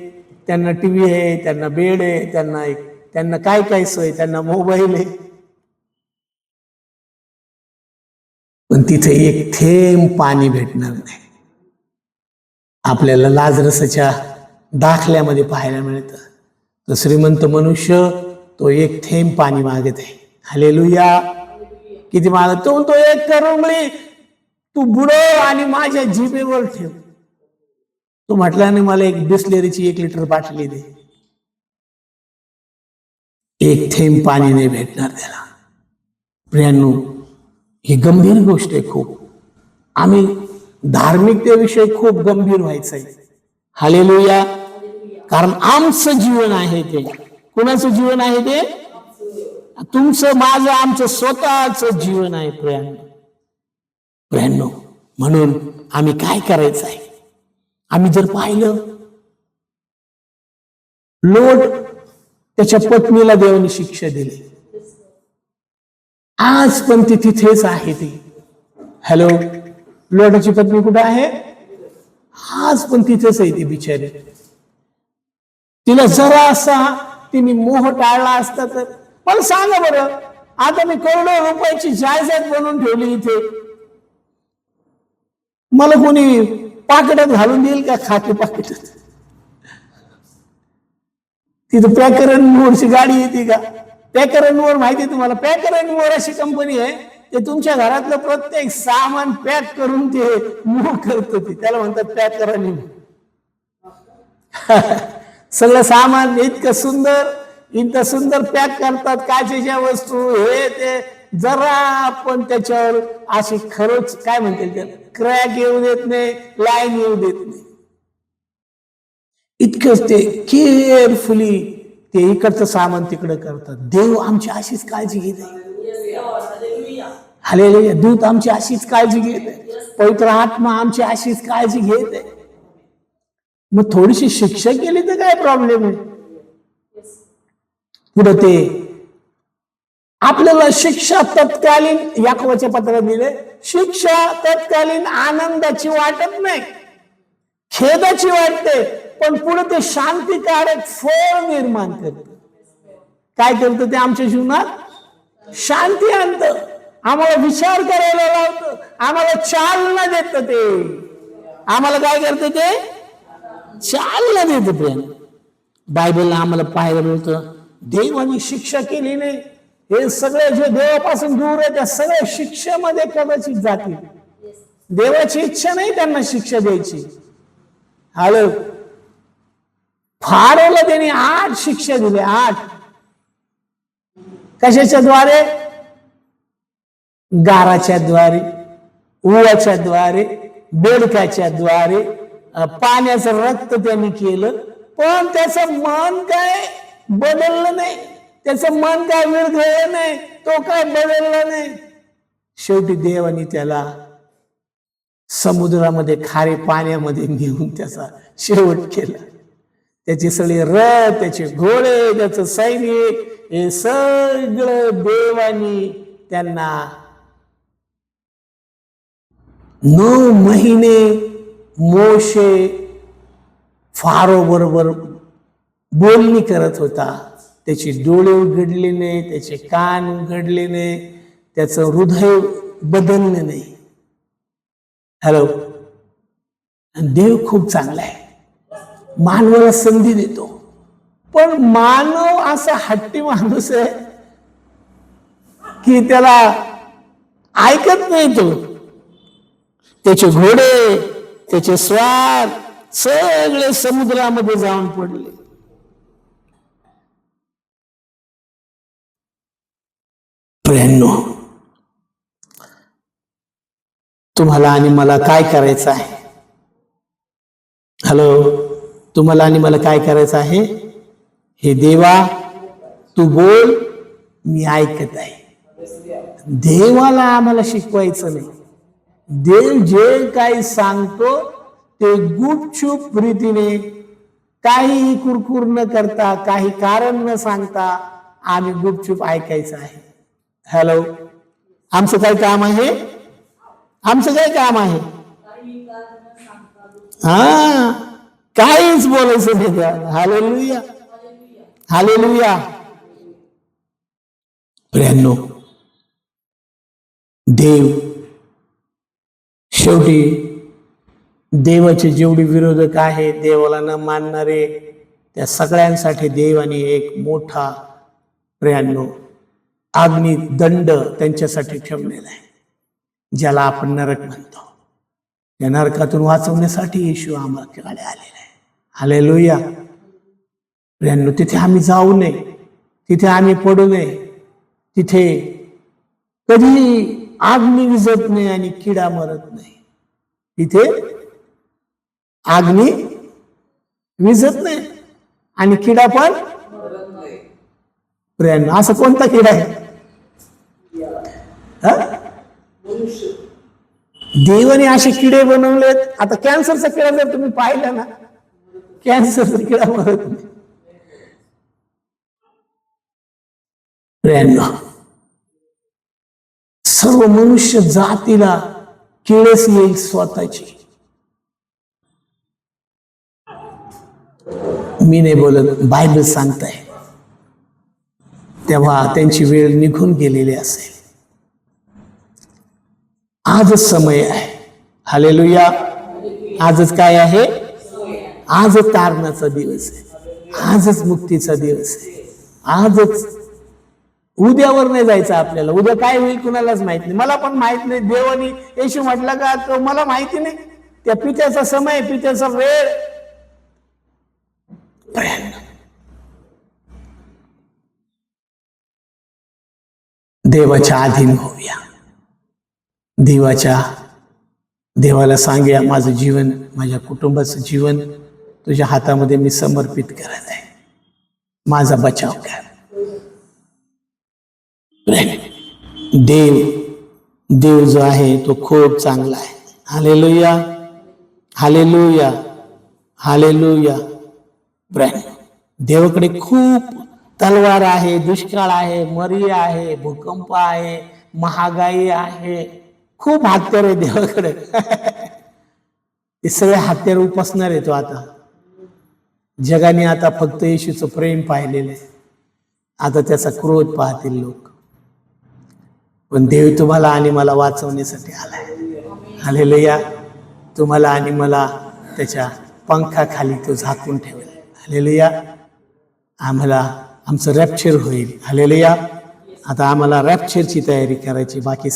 त्यांना टीव्ही आहे, त्यांना बेड आहे, त्यांना काय काय सोय, त्यांना मोबाईल आहे, पण तिथे एक थेंब पाणी भेटणार नाही. आपल्याला लाजरसाच्या दाखल्यामध्ये पाहायला मिळतं, तो श्रीमंत मनुष्य तो एक थेंब पाणी मागत आहे. हालेलुया. किती मागत? तो 1 करोंबळी तू बुडव आणि माझ्या जिभेवर ठेव. तो म्हटला नाही, मला एक बिस्लेरीची 1 लिटर बाटली दे. एक थेंब पाणी नाही भेटणार त्याला. प्रियांनो, ही गंभीर गोष्ट आहे खूप. आम्ही धार्मिकतेविषयी खूप गंभीर व्हायचं आहे. हालेलुया. कारण आमचं जीवन आहे ते. कुणाचं जीवन आहे ते? तुमचं, माझं, आमचं स्वतःचं जीवन आहे प्रियांनो. म्हणून आम्ही काय करायचं आहे? आम्ही जर पाहिलं, लोट त्याच्या पत्नीला देवाने शिक्षा दिली, आज पण ती तिथेच आहे. ती, हॅलो, लोटाची पत्नी कुठे आहे? आज पण तिथेच आहे ती बिचारी. तिला जरा असा तिने मोह टाळला असता तर, मला सांगा बरं, आता मी करोडो रुपयाची जायदाद बनवून ठेवली इथे, मला कोणी पाकिटात घालून देईल का? खाते पाकिटात. तिथं प्रकरण मोडची गाडी येते का? पॅकर अँड मोअर माहिती आहे तुम्हाला? पॅकर अँड मोअर अशी कंपनी आहे, ते तुमच्या घरातलं प्रत्येक सामान पॅक करून ते मूव्ह करत होती, त्याला म्हणतात पॅकर अँड मोअर. सगळं सामान इतकं सुंदर पॅक करतात, काचेच्या वस्तू हे ते, जरा आपण त्याच्यावर अशी खरोच काय म्हणतील त्याला, क्रॅक येऊ देत नाही, लाईन येऊ देत नाही. इतकंच ते केअरफुली ते इकडचं सामान तिकडं करतात. देव आमची अशीच काळजी घेत आहे. हालेलुया. दूत आमची अशीच काळजी घेत आहे. पवित्र आत्मा आमची अशीच काळजी घेत आहे. मग थोडीशी शिक्षा केली तर काय प्रॉब्लेम आहे? पुढे ते आपल्याला शिक्षा तत्कालीन, याकोबाच्या पत्रात दिले, शिक्षा तत्कालीन आनंदाची वाटत नाही, खेदाची वाटते, पण पुढे ते शांतिकारक फळ निर्माण करतं. काय करतं ते? आमच्या जीवनात शांती आणतं, आम्हाला विचार करायला लावतं, आम्हाला चालना देतं. ते आम्हाला काय करतं? ते चालना देतं. प्रेम बायबलला आम्हाला पाहायला मिळतं, देवाने शिक्षा केली नाही. हे सगळे जे देवापासून दूर आहे त्या सगळ्या शिक्षेमध्ये कदाचित जातील. देवाची इच्छा नाही त्यांना शिक्षा द्यायची. हॅलो, फारोला त्यांनी 8 शिक्षा दिल्या. 8 कशाच्या द्वारे? गाराच्या द्वारे, उवाच्या द्वारे, बेडकाच्या द्वारे, पाण्याचं रक्त त्यांनी केलं, पण त्याचं मन काय बदललं नाही, त्याचं मन काय विरघळलं नाही, तो काय बदलला नाही. शेवटी देवाने त्याला समुद्रामध्ये, खारे पाण्यामध्ये नेऊन त्याचा शेवट केला. त्याचे सगळे रथ, त्याचे घोडे, त्याचं सैनिक, हे सगळं देवाने त्यांना 9 महिने मोशे फारो बरोबर बोलणी करत होता. त्याचे डोळे उघडले नाही, त्याचे कान उघडले नाही, त्याचं हृदय बदललं नाही. हॅलो, देव खूप चांगला आहे, मानवाला संधी देतो, पण मानव असा हट्टी माणूस आहे की त्याला ऐकत नाही. तो त्याचे घोडे, त्याचे स्वार सगळे समुद्रामध्ये जाऊन पडले. प्रियांनो, तुम्हाला आणि मला काय करायचं आहे? हॅलो, तुम्हाला आणि मला काय करायचं आहे? हे देवा तू बोल, मी ऐकत आहे. देवाला आम्हाला शिकवायचं नाही. देव जे काही सांगतो ते गुपचूप रीतीने, काही कुरकुर न करता, काही कारण न सांगता आम्ही गुपचूप ऐकायचं आहे. हॅलो, आमचं काय काम आहे? आमचं काय काम आहे? काहीच बोलायचं नाही त्याला. Hallelujah, hallelujah. प्रियांनो, देव शेवटी देवाचे जेवढे विरोधक आहे, देवाला न मानणारे, त्या सगळ्यांसाठी देवाने एक मोठा प्रियांनो अग्नी दंड त्यांच्यासाठी ठेवलेला आहे, ज्याला आपण नरक म्हणतो. या नरकातून वाचवण्यासाठी येशू आम्हाला आलेला आहे. हालेलुया. प्रियांनो, तिथे आम्ही जाऊ नये, तिथे आम्ही पडू नये. तिथे कधी अग्नी विझत नाही आणि किडा मरत नाही. तिथे अग्नी विझत नाही आणि किडा पण प्रियांनो, असं कोणता किडा आहे? देवाने असे किडे बनवलेत. आता कॅन्सरचा किडा जर तुम्ही पाहिला ना, कॅन्सरचा किडा मरत नाही. प्रियांनो, सर्व मनुष्य जातीला किळस येईल स्वतःची. मी नाही बोलत, बायबल सांगताय. तेव्हा त्यांची वेळ निघून गेलेली असेल. आजच समय आहे. हालेलुया. आजच काय आहे? आजच तारणाचा दिवस आहे, आजच मुक्तीचा दिवस आहे, आजच उद्यावर नाही जायचं आपल्याला. उद्या काय होईल कुणालाच माहित नाही. मला पण माहित नाही. देवानी येशू म्हटलं का तो मला माहिती नाही. त्या पित्याचा समय, पित्याचा वेळ. देवाच्या अधीन होऊया. देवाला सांगूया, माझं जीवन, माझ्या कुटुंबाचं जीवन तुझ्या हातामध्ये मी समर्पित करत आहे. माझा बचाव कर. देव जो आहे तो खूप चांगला आहे. Hallelujah, hallelujah, hallelujah. देवाकडे खूप तलवार आहे, दुष्काळ आहे, मरी आहे, भूकंप आहे, महागाई आहे, खूप हत्यार आहे देवाकडे. ते सगळे हत्यार उपसणार आहे तो आता. जगाने आता फक्त येशूचं प्रेम पाहिलेलं आहे. आता त्याचा क्रोध पाहतील लोक. पण देव तुम्हाला आणि मला वाचवण्यासाठी आलाय. हालेलुया. तुम्हाला आणि मला त्याच्या पंखाखाली तो झाकून ठेवेल. हालेलुया. आम्हाला आमचं रॅप्चर होईल. हालेलुया. आता आम्हाला रॅप्चरची तयारी करायची. बाकी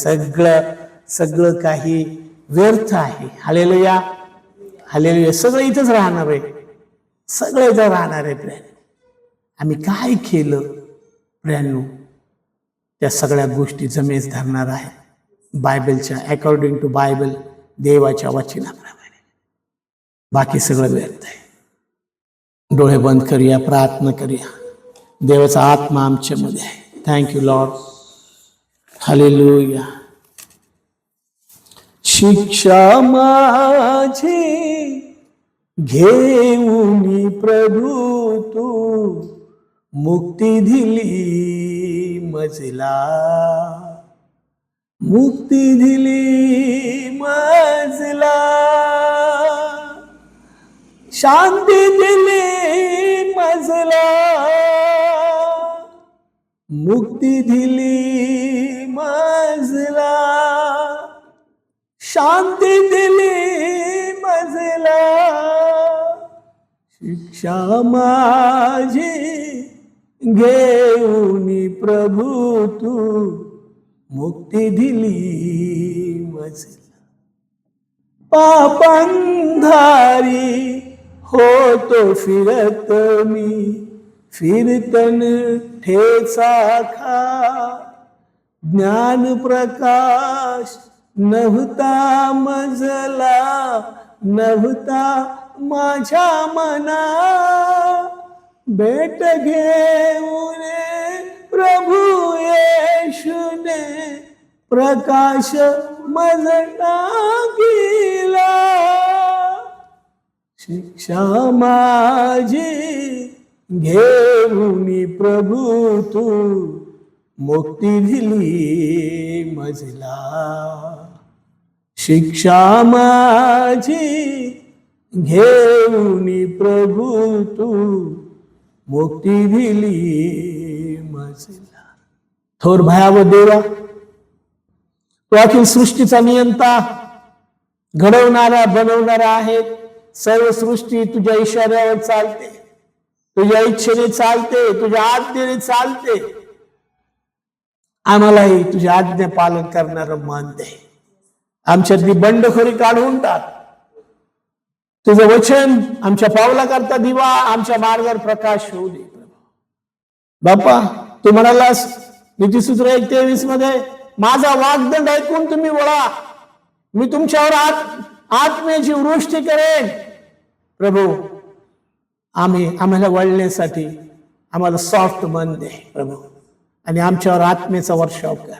सगळं काही व्यर्थ आहे. Hallelujah, hallelujah. सगळं इथंच राहणार आहे. सगळं इथं राहणार आहे. आम्ही काय केलं प्रियांनो, त्या सगळ्या गोष्टी जमेस धरणार आहे बायबलच्या, अकॉर्डिंग टू बायबल, देवाच्या वचनाप्रमाणे. बाकी सगळं व्यर्थ आहे. डोळे बंद करूया, प्रार्थना करूया. देवाचा आत्मा आमच्यामध्ये आहे. Thank you Lord. हालेलुया. शिक्षा माझी घेऊन प्रभू तू मुक्ती दिली मजला, मुक्ती दिली मजला, शांती दिली मजला, मुक्ती दिली मजला, शांती दिली मजला. शिक्षा माझी घेऊन प्रभू तू मुक्ती दिली मजला. पापंधारी होतो फिरत मी, फिरतन ठेचा खा, ज्ञान प्रकाश नव्हता मजला, नव्हता माझ्या मना, भेट घेऊन प्रभू येशूने प्रकाश मजला गेला. शिक्षा माझी घेऊन प्रभू तू मुक्ती दिली मजला. शिक्षा माझी घेऊन प्रभू तू मुक्ती दिली मजला. थोर भयावह देवा, तो अखिल सृष्टीचा नियंता, घडवणारा, बनवणारा आहे. सर्व सृष्टी तुझ्या इशाऱ्यावर चालते, तुझ्या इच्छेने चालते, तुझ्या आज्ञेने चालते. आम्हालाही तुझ्या आज्ञा पालन करणारं मन दे. आमच्यातली बंडखोरी काढून टाक. तुझं वचन आमच्या पावलाकरता दिवा, आमच्या मार्गावर प्रकाश होऊ दे. बाप्पा, तू म्हणालास नीतिसूत्र 1:23 मध्ये, माझा वाग्दंड ऐकून तुम्ही वळा, मी तुमच्यावर आत्म्याची वृष्टी करेन. प्रभू, आम्हाला वळण्यासाठी आम्हाला सॉफ्ट मन दे प्रभू, आणि आमच्यावर आत्म्याचा वर्षाव कर.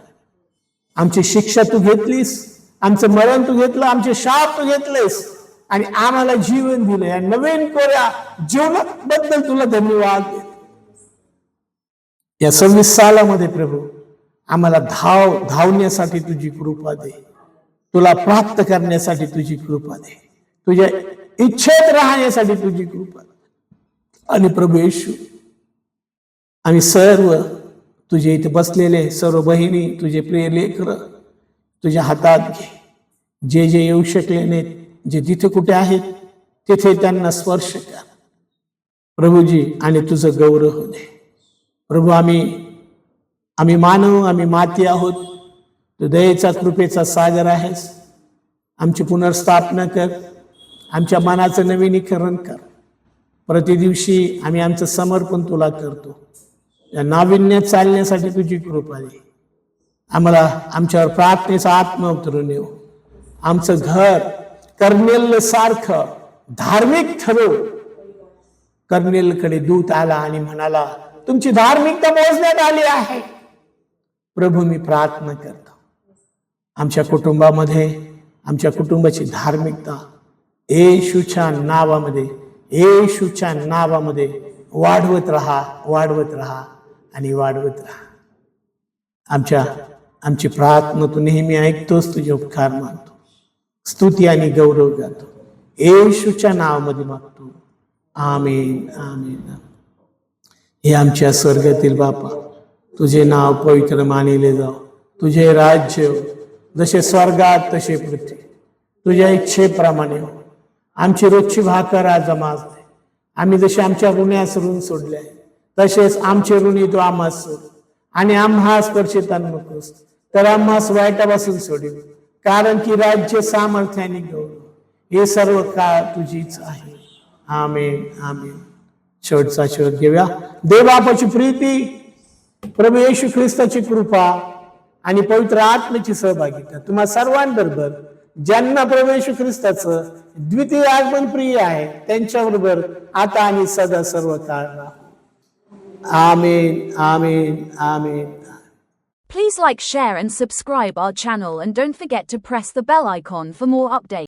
आमची शिक्षा तू घेतलीस, आमचं मरण तू घेतलं, आमचे शाप तू घेतलेस, आणि आम्हाला जीवन दिले. या नवीन कोऱ्या जीवनाबद्दल तुला धन्यवाद दे. या 26 सालामध्ये प्रभू आम्हाला धावण्यासाठी तुझी कृपा दे, तुला प्राप्त करण्यासाठी तुझी कृपा दे, तुझ्या इच्छेत राहण्यासाठी तुझी कृपा दे. आणि प्रभू येशू, आम्ही सर्व तुझे इथे बसलेले सर्व बहिणी, तुझे प्रिय लेकर तुझ्या हातात घे. जे जे येऊ शकले नाहीत, जे जिथे कुठे आहेत तिथे त्यांना स्पर्श कर प्रभूजी, आणि तुझं गौरव हो दे. प्रभू, आम्ही आम्ही मानव, आम्ही माती आहोत. तू दयेचा कृपेचा सागर आहेस. आमची पुनर्स्थापना कर, आमच्या मनाचं नवीनीकरण कर. प्रतिदिवशी आम्ही आमचं समर्पण तुला करतो. या नाविन्यात चालण्यासाठी तुझी कृपा दे. आम्हाला आमच्यावर प्रार्थनेचा आत्मा उतरून येऊ. आमचं घर कर्नेल सारखं धार्मिक ठरव. कर्नेलकडे दूत आला आणि म्हणाला, तुमची धार्मिकता मोजण्यात आली आहे. प्रभू, मी प्रार्थना करतो आमच्या कुटुंबामध्ये, आमच्या कुटुंबाची धार्मिकता येशूच्या नावामध्ये, येशूच्या नावामध्ये वाढवत राहा, वाढवत राहा आणि वाढवत राहा. आमची प्रार्थना तू नेहमी ऐकतोस. तुझे उपकार मानतो, स्तुती आणि गौरव गातो. येशूच्या नावामध्ये मागतो. आमेन, आमेन. हे आमच्या स्वर्गातील बापा, तुझे नाव पवित्र मानिले जाओ. तुझे राज्य जसे स्वर्गात तसे पृथ्वी, तुझ्या इच्छेप्रमाणे हो. आमची रोजची भाकर आज आम्हास दे. आम्ही जसे आमच्या ऋण्यास ऋण सोडले आहे, तसेच आमचे ऋणी तू आम्हास सोड. आणि आम्हास स्पर्शित नकोस, तर आम्हास वाईटापासून सोडील. कारण की राज्य, सामर्थ्याने गौरव हे सर्व काळ तुझीच आहे. आमेन, आमेन. शेवटचा शेवट घेऊया. देवबापाची प्रीती, प्रभू येशू ख्रिस्ताची कृपा आणि पवित्र आत्म्याची सहभागिता तुम्हा सर्वांबरोबर, ज्यांना प्रभू येशू ख्रिस्ताचं द्वितीय आगमन प्रिय आहे, त्यांच्याबरोबर आता आणि सदा सर्व काळ राहो. आमेन, amen, amen. Please like, share and subscribe our channel and don't forget to press the bell icon for more updates.